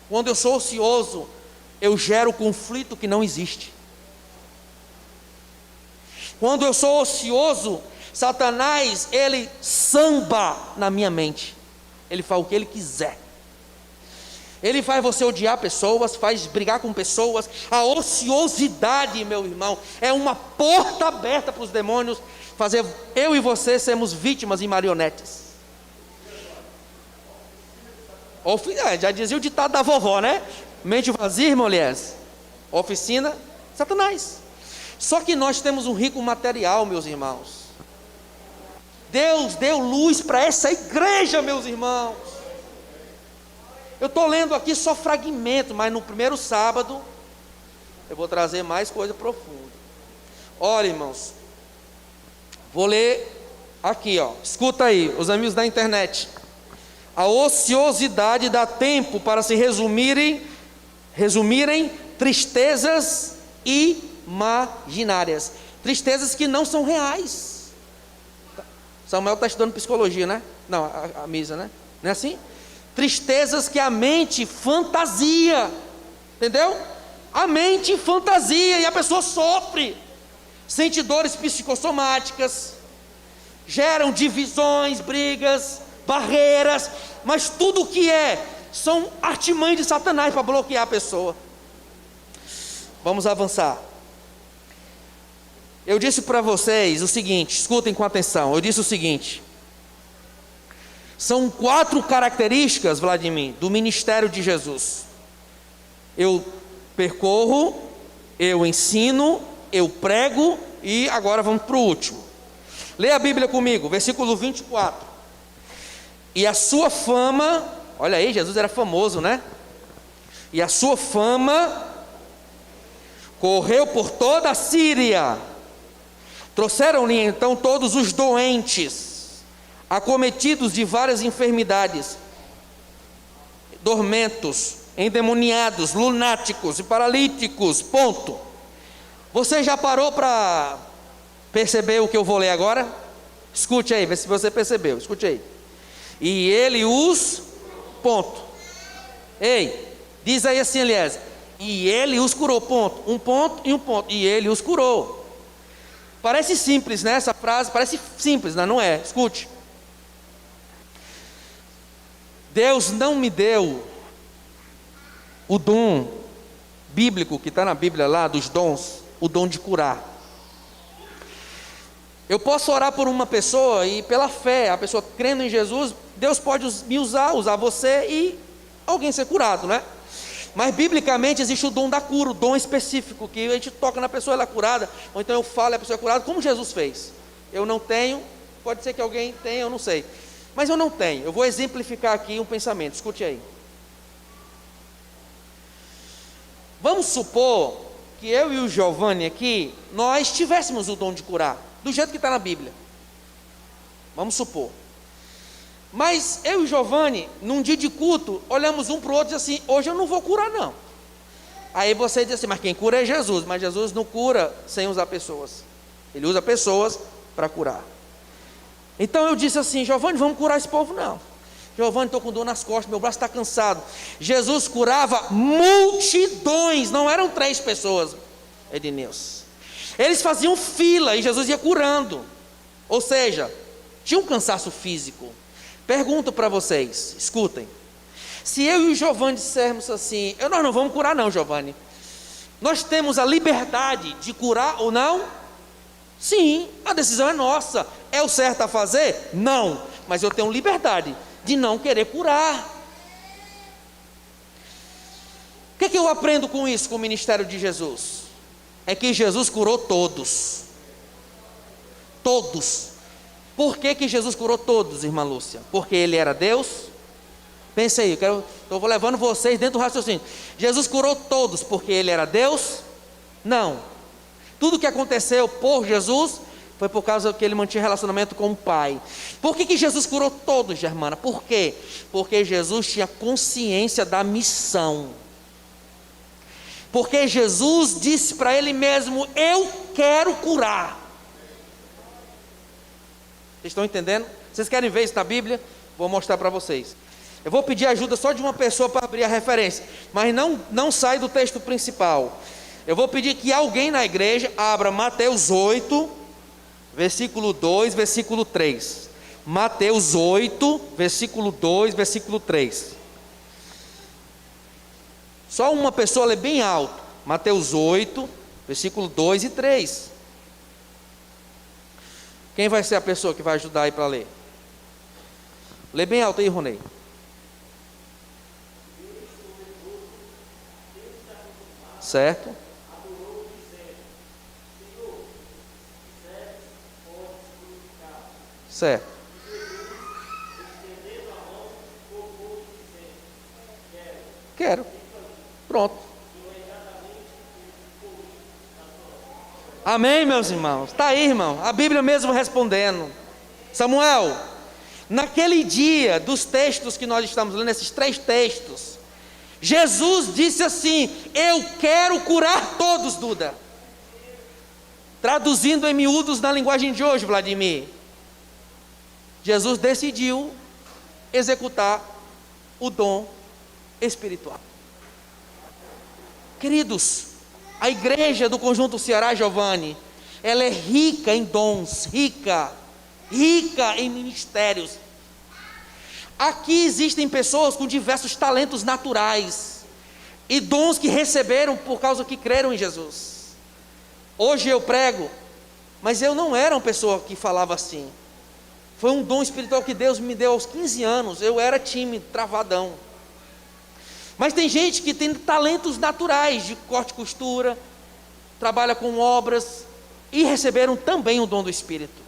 Quando eu sou ocioso, eu gero conflito que não existe. Quando eu sou ocioso, Satanás, ele samba na minha mente. Ele faz o que ele quiser. Ele faz você odiar pessoas, faz brigar com pessoas. A ociosidade, meu irmão, é uma porta aberta para os demônios fazer eu e você sermos vítimas e marionetes. Já dizia o ditado da vovó, né? Mente vazia, mulheres. Oficina, Satanás. Só que nós temos um rico material, meus irmãos. Deus deu luz para essa igreja, meus irmãos. Eu estou lendo aqui só fragmentos, mas no primeiro sábado eu vou trazer mais coisa profunda. Olha, irmãos, vou ler aqui, ó. Escuta aí, os amigos da internet. A ociosidade dá tempo para se resumirem tristezas imaginárias. Tristezas que não são reais. Samuel está estudando psicologia, né? Não, a Misa, né? Não é assim? Tristezas que a mente fantasia. Entendeu? A mente fantasia e a pessoa sofre. Sente dores psicossomáticas. Geram divisões, brigas, barreiras. Mas tudo o que são artimanhas de Satanás para bloquear a pessoa. Vamos avançar. Eu disse para vocês o seguinte, escutem com atenção. Eu disse o seguinte: são 4 características, Vladimir, do ministério de Jesus. Eu percorro, eu ensino, eu prego e agora vamos para o último. Leia a Bíblia comigo, versículo 24. E a sua fama, olha aí, Jesus era famoso, né? E a sua fama correu por toda a Síria. Trouxeram-lhe então todos os doentes, acometidos de várias enfermidades, dormentos, endemoniados, lunáticos e paralíticos. Ponto. Você já parou para perceber o que eu vou ler agora? Escute aí, vê se você percebeu. Escute aí. E ele os... Ponto. Ei, diz aí assim, aliás. E ele os curou. Ponto. Um ponto e um ponto. E ele os curou. Parece simples, né? Essa frase parece simples, não é? Escute. Deus não me deu o dom bíblico que está na Bíblia lá, dos dons, o dom de curar. Eu posso orar por uma pessoa e pela fé, a pessoa crendo em Jesus, Deus pode me usar você e alguém ser curado, né? Mas biblicamente existe o dom da cura, o dom específico, que a gente toca na pessoa, ela é curada, ou então eu falo e a pessoa é curada, como Jesus fez. Eu não tenho, pode ser que alguém tenha, eu não sei. Mas eu não tenho, eu vou exemplificar aqui um pensamento, escute aí. Vamos supor que eu e o Giovanni aqui, nós tivéssemos o dom de curar, do jeito que está na Bíblia. Vamos supor. Mas eu e o Giovanni, num dia de culto, olhamos um para o outro e diz assim: hoje eu não vou curar não. Aí você diz assim: mas quem cura é Jesus. Mas Jesus não cura sem usar pessoas. Ele usa pessoas para curar. Então eu disse assim: Giovanni, vamos curar esse povo? Não. Giovanni, estou com dor nas costas, meu braço está cansado. Jesus curava multidões, não eram 3 pessoas, Edneus. Eles faziam fila e Jesus ia curando. Ou seja, tinha um cansaço físico. Pergunto para vocês, escutem. Se eu e o Giovanni dissermos assim: nós não vamos curar não, Giovanni. Nós temos a liberdade de curar ou não? Sim, a decisão é nossa. É o certo a fazer? Não. Mas eu tenho liberdade de não querer curar. O que eu aprendo com isso, com o ministério de Jesus? É que Jesus curou todos. Todos. Por que Jesus curou todos, irmã Lúcia? Porque Ele era Deus? Pense aí, eu vou levando vocês dentro do raciocínio. Jesus curou todos porque Ele era Deus? Não. Tudo que aconteceu por Jesus foi por causa que Ele mantinha relacionamento com o Pai. Por que Jesus curou todos, Germana? Por quê? Porque Jesus tinha consciência da missão. Porque Jesus disse para Ele mesmo: eu quero curar. Vocês estão entendendo? Vocês querem ver isso na Bíblia? Vou mostrar para vocês. Eu vou pedir ajuda só de uma pessoa para abrir a referência, mas não sai do texto principal. Eu vou pedir que alguém na igreja abra Mateus 8, versículo 2, versículo 3. Mateus 8, versículo 2, versículo 3. Só uma pessoa lê bem alto. Mateus 8, versículo 2 e 3. Quem vai ser a pessoa que vai ajudar aí para ler? Lê bem alto aí, Ronei. Certo? Certo. Pronto. Amém, meus irmãos? Está aí, irmão, a Bíblia mesmo respondendo. Samuel, naquele dia dos textos que nós estamos lendo, esses 3 textos, Jesus disse assim: eu quero curar todos, Duda. Traduzindo em miúdos na linguagem de hoje, Vladimir, Jesus decidiu executar o dom espiritual. Queridos, a igreja do Conjunto Ceará, Giovanni, ela é rica em dons, rica em ministérios. Aqui existem pessoas com diversos talentos naturais e dons que receberam por causa que creram em Jesus. Hoje eu prego, mas eu não era uma pessoa que falava assim. Foi um dom espiritual que Deus me deu aos 15 anos. Eu era tímido, travadão. Mas tem gente que tem talentos naturais de corte e costura, trabalha com obras e receberam também o dom do Espírito.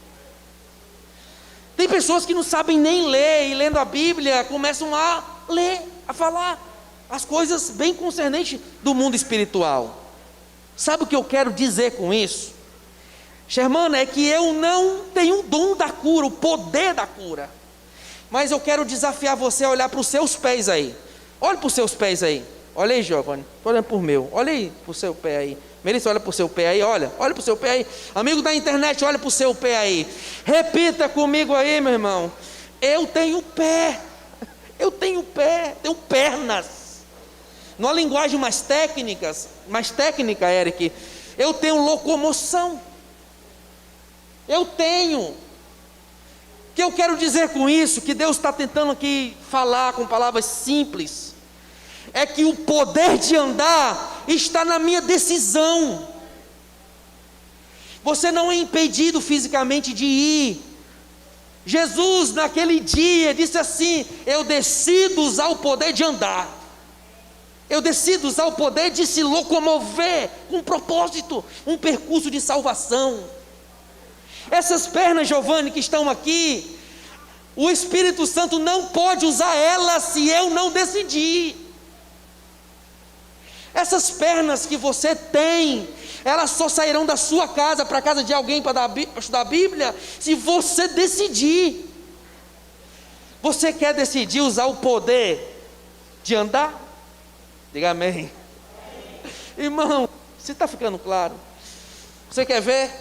Tem pessoas que não sabem nem ler e lendo a Bíblia começam a ler, a falar as coisas bem concernentes do mundo espiritual. Sabe o que eu quero dizer com isso, Germana? É que eu não tenho o dom da cura, o poder da cura, mas eu quero desafiar você a olhar para os seus pés aí. Olha para os seus pés aí. Olha aí, Giovanni, estou olhando para o meu. Olha aí para o seu pé aí. Melissa, olha para o seu pé aí, olha para o seu pé aí. Amigo da internet, olha para o seu pé aí. Repita comigo aí, meu irmão. Eu tenho pé, tenho pernas. Numa linguagem mais técnica, Eric, eu tenho locomoção. Eu tenho. O que eu quero dizer com isso, que Deus está tentando aqui falar com palavras simples, é que o poder de andar está na minha decisão. Você não é impedido fisicamente de ir. Jesus naquele dia disse assim: eu decido usar o poder de andar. Eu decido usar o poder de se locomover com um propósito, um percurso de salvação. Essas pernas, Giovanni, que estão aqui, o Espírito Santo não pode usar elas se eu não decidir. Essas pernas que você tem, elas só sairão da sua casa para a casa de alguém para estudar a Bíblia, se você decidir. Você quer decidir usar o poder de andar? Diga amém. Irmão, se está ficando claro? Você quer ver?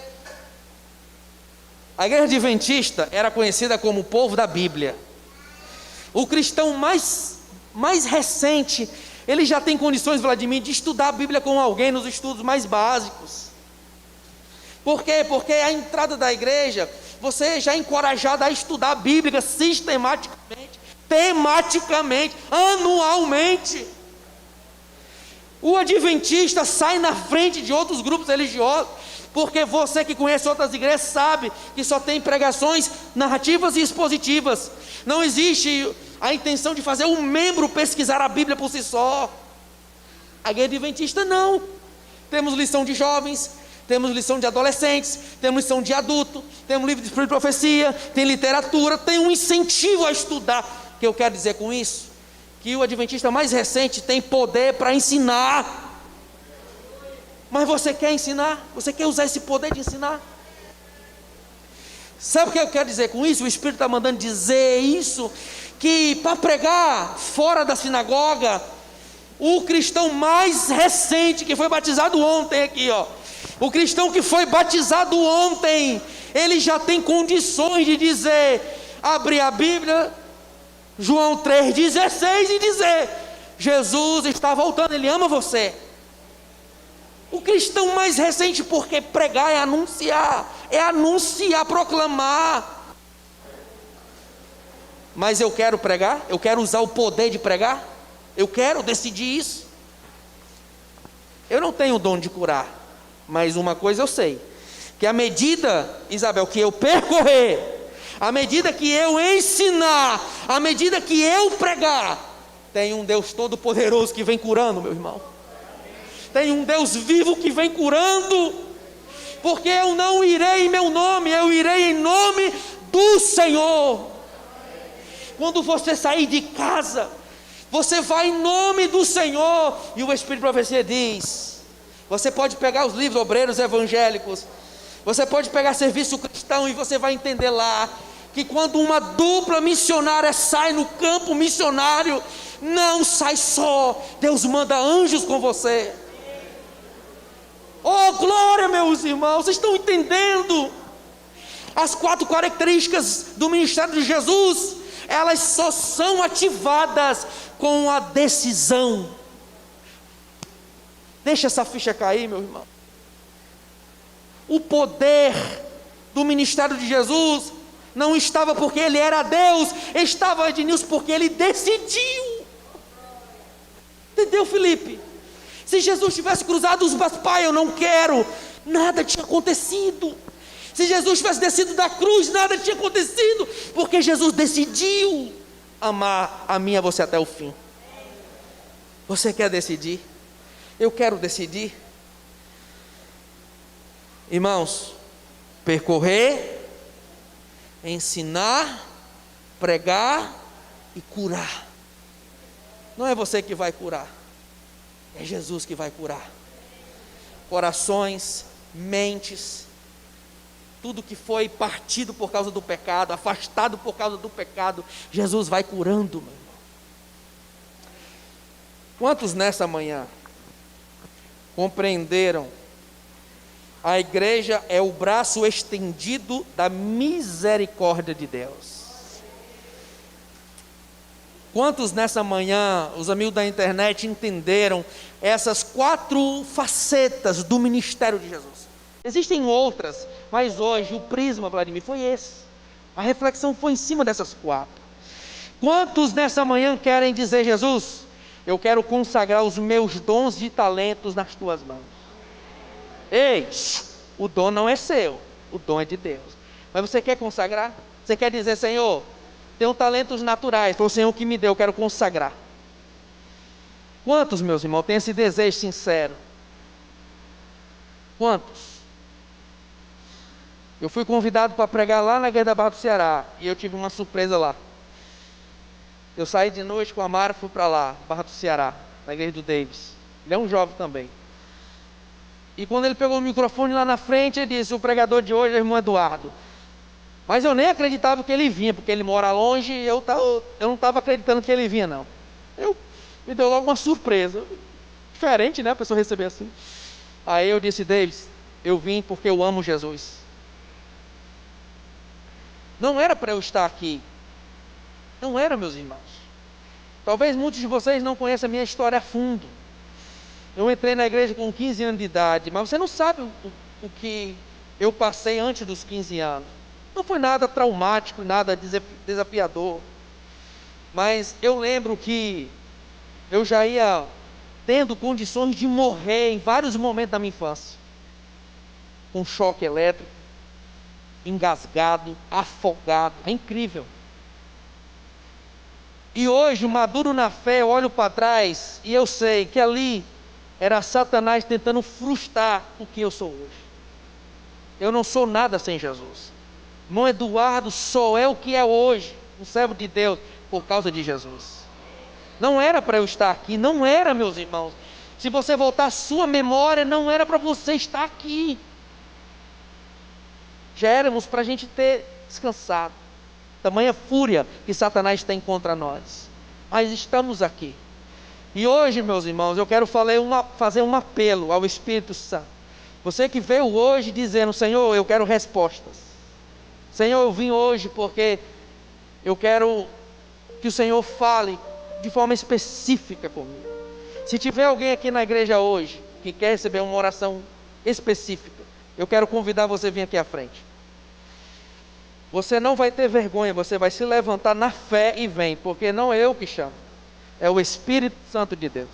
A igreja adventista era conhecida como o povo da Bíblia. O cristão mais recente, ele já tem condições, Vladimir, de estudar a Bíblia com alguém nos estudos mais básicos. Por quê? Porque a entrada da igreja, você já é encorajado a estudar a Bíblia sistematicamente, tematicamente, anualmente. O adventista sai na frente de outros grupos religiosos, porque você que conhece outras igrejas sabe que só tem pregações narrativas e expositivas. Não existe a intenção de fazer um membro pesquisar a Bíblia por si só. A igreja adventista não. Temos lição de jovens, temos lição de adolescentes, temos lição de adulto, temos livro de profecia, tem literatura, tem um incentivo a estudar. O que eu quero dizer com isso? Que o adventista mais recente tem poder para ensinar. Mas você quer ensinar? Você quer usar esse poder de ensinar? Sabe o que eu quero dizer com isso? O Espírito está mandando dizer isso, que para pregar fora da sinagoga, o cristão mais recente, que foi batizado ontem aqui, ó, o cristão que foi batizado ontem, ele já tem condições de dizer, abrir a Bíblia, João 3,16, e dizer: Jesus está voltando, Ele ama você. O cristão mais recente, porque pregar é anunciar, proclamar. Mas eu quero pregar, eu quero usar o poder de pregar, eu quero decidir isso. Eu não tenho o dom de curar, mas uma coisa eu sei, que à medida, Isabel, que eu percorrer, à medida que eu ensinar, à medida que eu pregar, tem um Deus todo poderoso que vem curando, meu irmão. Tem um Deus vivo que vem curando, porque eu não irei em meu nome, eu irei em nome do Senhor. Quando você sair de casa, Você vai em nome do Senhor. E o Espírito de Profecia diz: você pode pegar os livros obreiros evangélicos, você pode pegar serviço cristão, e você vai entender lá que quando uma dupla missionária sai no campo missionário, não sai só, Deus manda anjos com você. Oh glória, meus irmãos, vocês estão entendendo? As 4 características do ministério de Jesus, elas só são ativadas com a decisão. Deixa essa ficha cair, meu irmão. O poder do ministério de Jesus não estava porque ele era Deus, estava, Ednilson, porque ele decidiu. Entendeu, Felipe? Se Jesus tivesse cruzado os braços, pai, eu não quero, nada tinha acontecido. Se Jesus tivesse descido da cruz, nada tinha acontecido, porque Jesus decidiu amar a mim e a você até o fim. Você quer decidir? Eu quero decidir. Irmãos, percorrer, ensinar, pregar e curar. Não é você que vai curar, é Jesus que vai curar. Corações, mentes, tudo que foi partido por causa do pecado, afastado por causa do pecado, Jesus vai curando, meu irmão. Quantos nessa manhã compreenderam? A igreja é o braço estendido da misericórdia de Deus. Quantos nessa manhã, os amigos da internet, entenderam essas 4 facetas do ministério de Jesus? Existem outras, mas hoje o prisma, Vladimir, foi esse. A reflexão foi em cima dessas 4. Quantos nessa manhã querem dizer: Jesus, eu quero consagrar os meus dons e talentos nas tuas mãos? Ei, o dom não é seu, o dom é de Deus. Mas você quer consagrar? Você quer dizer: Senhor, tenho talentos naturais, foi o Senhor que me deu, eu quero consagrar. Quantos, meus irmãos, têm esse desejo sincero? Quantos? Eu fui convidado para pregar lá na igreja da Barra do Ceará, e eu tive uma surpresa lá. Eu saí de noite com a Mara, fui para lá, Barra do Ceará, na igreja do Davis. Ele é um jovem também. E quando ele pegou o microfone lá na frente, ele disse: o pregador de hoje é o irmão Eduardo. Mas eu nem acreditava que ele vinha, porque ele mora longe, e eu não estava acreditando que ele vinha, não. Me deu logo uma surpresa. Diferente, né, a pessoa receber assim. Aí eu disse: Davis, eu vim porque eu amo Jesus. Não era para eu estar aqui. Não era, meus irmãos. Talvez muitos de vocês não conheçam a minha história a fundo. Eu entrei na igreja com 15 anos de idade, mas você não sabe o que eu passei antes dos 15 anos. Não foi nada traumático, nada desafiador. Mas eu lembro que eu já ia tendo condições de morrer em vários momentos da minha infância. Com choque elétrico, engasgado, afogado. É incrível. E hoje, maduro na fé, eu olho para trás e eu sei que ali era Satanás tentando frustrar o que eu sou hoje. Eu não sou nada sem Jesus. Irmão Eduardo só é o que é hoje, um servo de Deus, por causa de Jesus. Não era para eu estar aqui, não era, meus irmãos. Se você voltar a sua memória, não era para você estar aqui. Já éramos para a gente ter descansado. Tamanha fúria que Satanás tem contra nós. Mas estamos aqui. E hoje, meus irmãos, eu quero fazer um apelo ao Espírito Santo. Você que veio hoje dizendo: Senhor, eu quero respostas. Senhor, eu vim hoje porque eu quero que o Senhor fale de forma específica comigo. Se tiver alguém aqui na igreja hoje que quer receber uma oração específica, eu quero convidar você a vir aqui à frente. Você não vai ter vergonha, você vai se levantar na fé e vem, porque não é eu que chamo, é o Espírito Santo de Deus.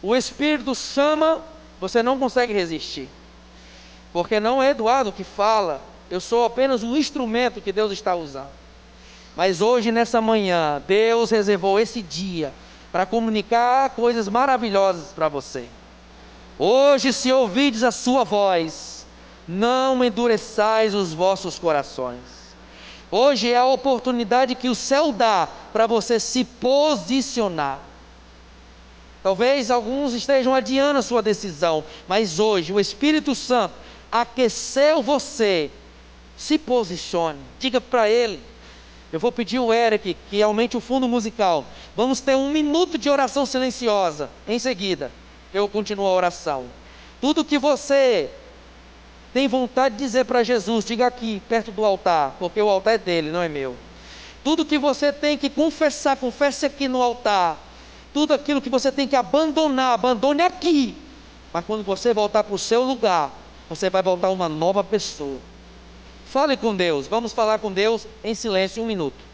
O Espírito chama, você não consegue resistir, porque não é Eduardo que fala, eu sou apenas um instrumento que Deus está usando. Mas hoje, nessa manhã, Deus reservou esse dia para comunicar coisas maravilhosas para você. Hoje, se ouvides a sua voz, não endureçais os vossos corações. Hoje é a oportunidade que o céu dá para você se posicionar. Talvez alguns estejam adiando a sua decisão, mas hoje o Espírito Santo aqueceu você. Se posicione, diga para ele. Eu vou pedir o Eric que aumente o fundo musical. Vamos ter 1 minuto de oração silenciosa. Em seguida, eu continuo a oração. Tudo que você tem vontade de dizer para Jesus, diga aqui, perto do altar, porque o altar é dele, não é meu. Tudo que você tem que confessar, confesse aqui no altar. Tudo aquilo que você tem que abandonar, abandone aqui. Mas quando você voltar para o seu lugar, você vai voltar uma nova pessoa. Fale com Deus, vamos falar com Deus em silêncio 1 minuto.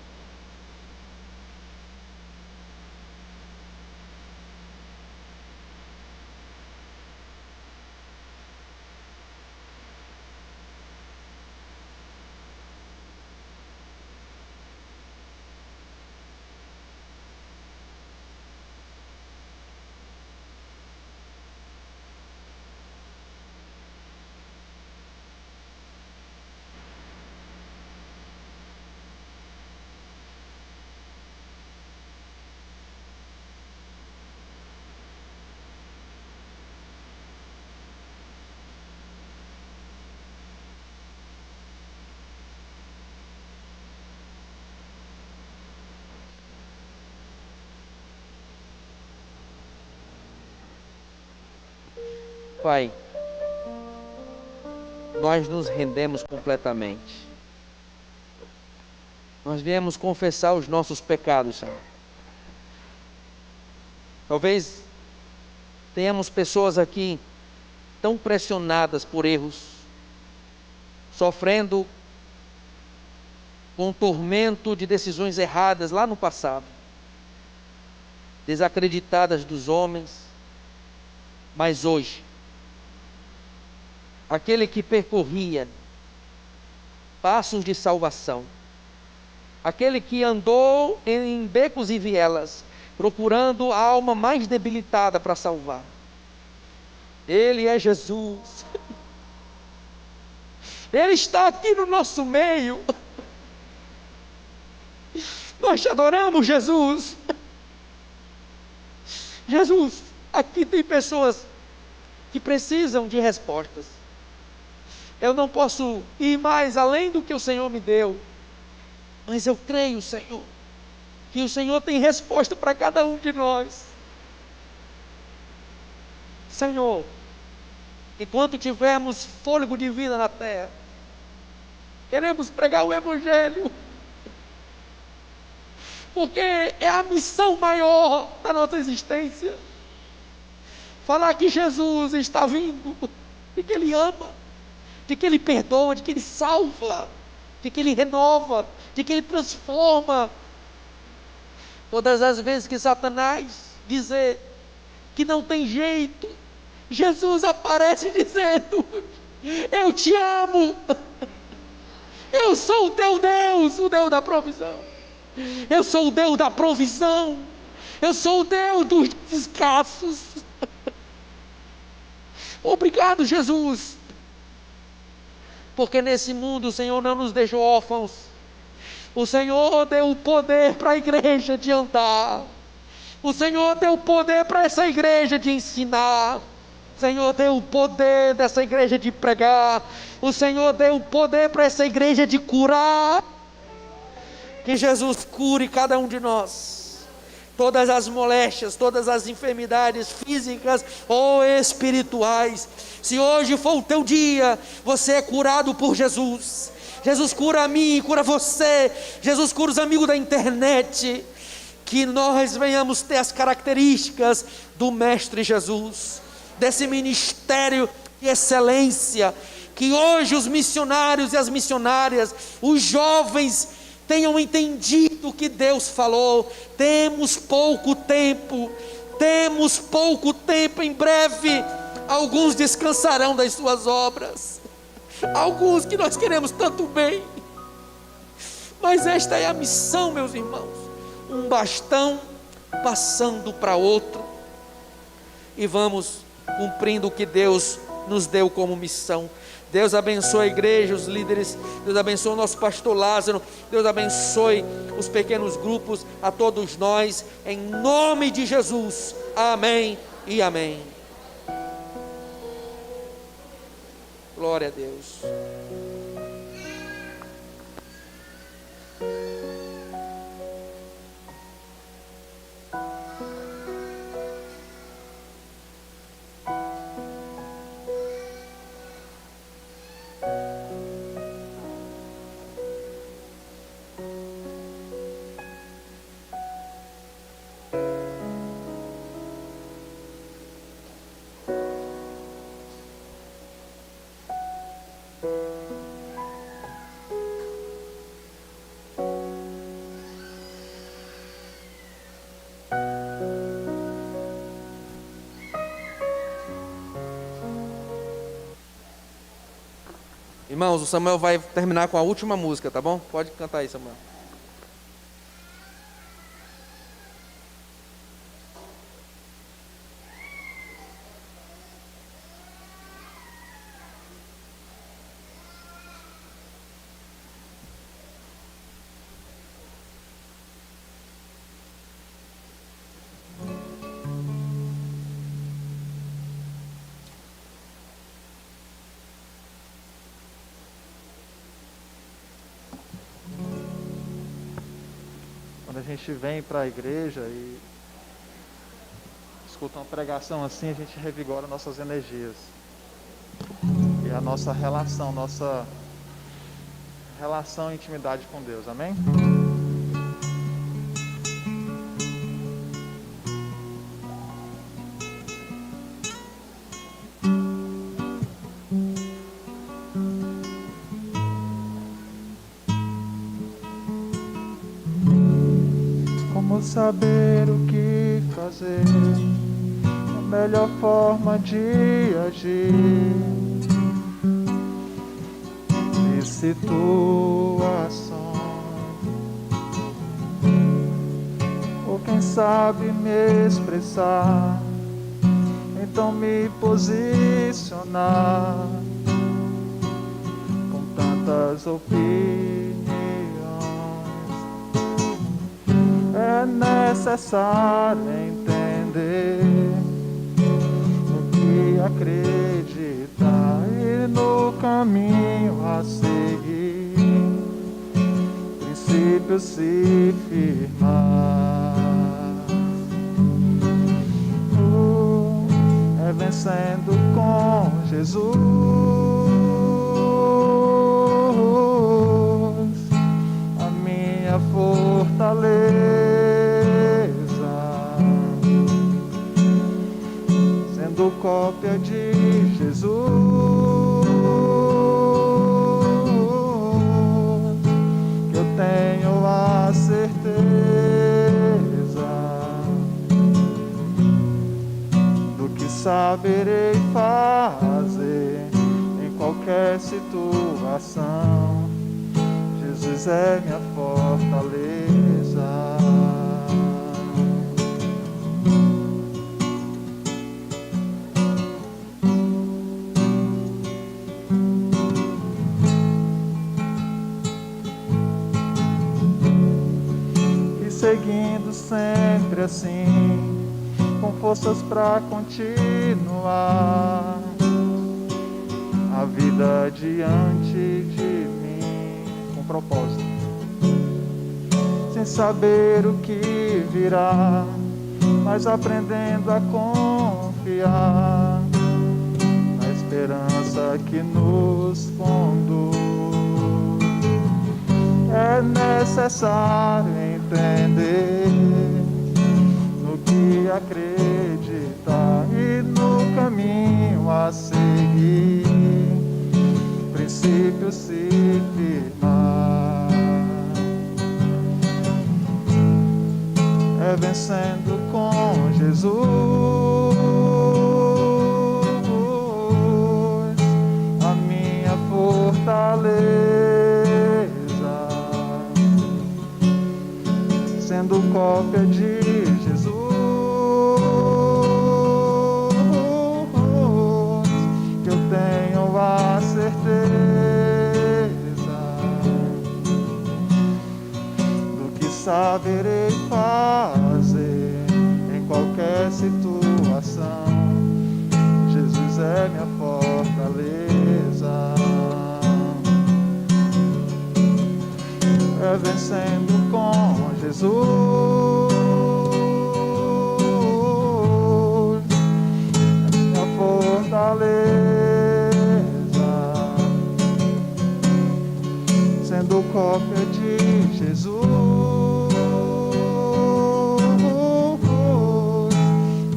Pai, nós nos rendemos completamente. Nós viemos confessar os nossos pecados, Senhor. Talvez tenhamos pessoas aqui tão pressionadas por erros, sofrendo com o tormento de decisões erradas lá no passado, desacreditadas dos homens, mas hoje, aquele que percorria passos de salvação, aquele que andou em becos e vielas, procurando a alma mais debilitada para salvar, Ele é Jesus. Ele está aqui no nosso meio. Nós te adoramos, Jesus. Jesus, aqui tem pessoas que precisam de respostas. Eu não posso ir mais além do que o Senhor me deu, mas eu creio, Senhor, que o Senhor tem resposta para cada um de nós. Senhor, enquanto tivermos fôlego de vida na terra, queremos pregar o Evangelho, porque é a missão maior da nossa existência. Falar que Jesus está vindo, de que Ele ama, de que Ele perdoa, de que Ele salva, de que Ele renova, de que Ele transforma. Todas as vezes que Satanás dizer que não tem jeito, Jesus aparece dizendo: eu te amo, eu sou o teu Deus, o Deus da provisão. Eu sou o Deus da provisão. Eu sou o Deus dos escassos. Obrigado, Jesus, porque nesse mundo o Senhor não nos deixou órfãos. O Senhor deu o poder para a igreja de andar. O Senhor deu o poder para essa igreja de ensinar. O Senhor deu o poder dessa igreja de pregar. O Senhor deu o poder para essa igreja de curar. Que Jesus cure cada um de nós. Todas as moléstias, todas as enfermidades físicas ou espirituais. Se hoje for o teu dia, você é curado por Jesus. Jesus cura a mim, cura você. Jesus cura os amigos da internet. Que nós venhamos ter as características do Mestre Jesus, desse ministério de excelência. Que hoje os missionários e as missionárias, os jovens, tenham entendido o que Deus falou. Temos pouco tempo, em breve alguns descansarão das suas obras, alguns que nós queremos tanto bem, mas esta é a missão, meus irmãos, um bastão passando para outro, e vamos cumprindo o que Deus nos deu como missão. Deus abençoe a igreja, os líderes, Deus abençoe o nosso pastor Lázaro, Deus abençoe os pequenos grupos, a todos nós, em nome de Jesus, amém e amém. Glória a Deus. Irmãos, o Samuel vai terminar com a última música, tá bom? Pode cantar aí, Samuel. Quando a gente vem para a igreja e escuta uma pregação assim, a gente revigora nossas energias. E a nossa relação e intimidade com Deus, amém? Como saber o que fazer, a melhor forma de agir em situações, ou quem sabe me expressar, então me posicionar com tantas opiniões. É necessário entender no que acreditar e no caminho a seguir, princípios se firmar. É vencendo com Jesus a minha fortaleza, sendo cópia de Jesus, que eu tenho a certeza do que saberei fazer em qualquer situação. Jesus é minha fortaleza. E seguindo sempre assim, com forças pra continuar a vida diante de mim, com propósito, sem saber o que virá, mas aprendendo a confiar na esperança que nos conduz. É necessário entender no que acreditar e no caminho a seguir, princípios se firmar. É vencendo com Jesus a minha fortaleza, sendo cópia de Jesus, que eu saberei fazer em qualquer situação. Jesus é minha fortaleza. É vencendo com Jesus, minha fortaleza, sendo cópia de Jesus,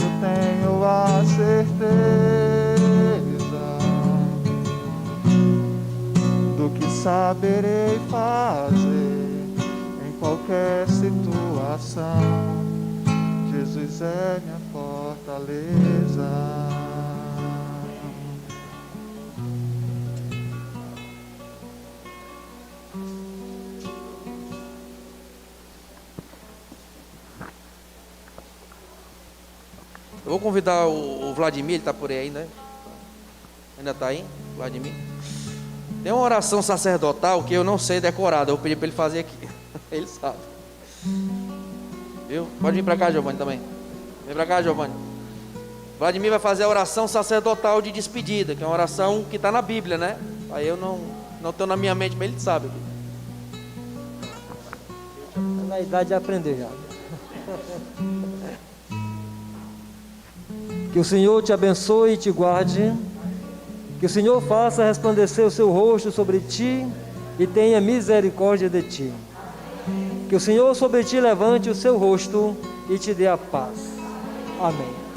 eu tenho a certeza do que saberei fazer em qualquer situação. Jesus é minha fortaleza. Eu vou convidar o Vladimir, ele está por aí ainda, né? Ainda está aí, Vladimir? Tem uma oração sacerdotal que eu não sei decorada, eu vou pedir para ele fazer aqui. Ele sabe. Viu? Pode vir para cá, Giovanni, também. Vem para cá, Giovanni. Vladimir vai fazer a oração sacerdotal de despedida, que é uma oração que está na Bíblia, né? Aí eu não estou na minha mente, mas ele sabe. Na idade de aprender já. Que o Senhor te abençoe e te guarde. Que o Senhor faça resplandecer o seu rosto sobre ti e tenha misericórdia de ti. Que o Senhor sobre ti levante o seu rosto e te dê a paz. Amém.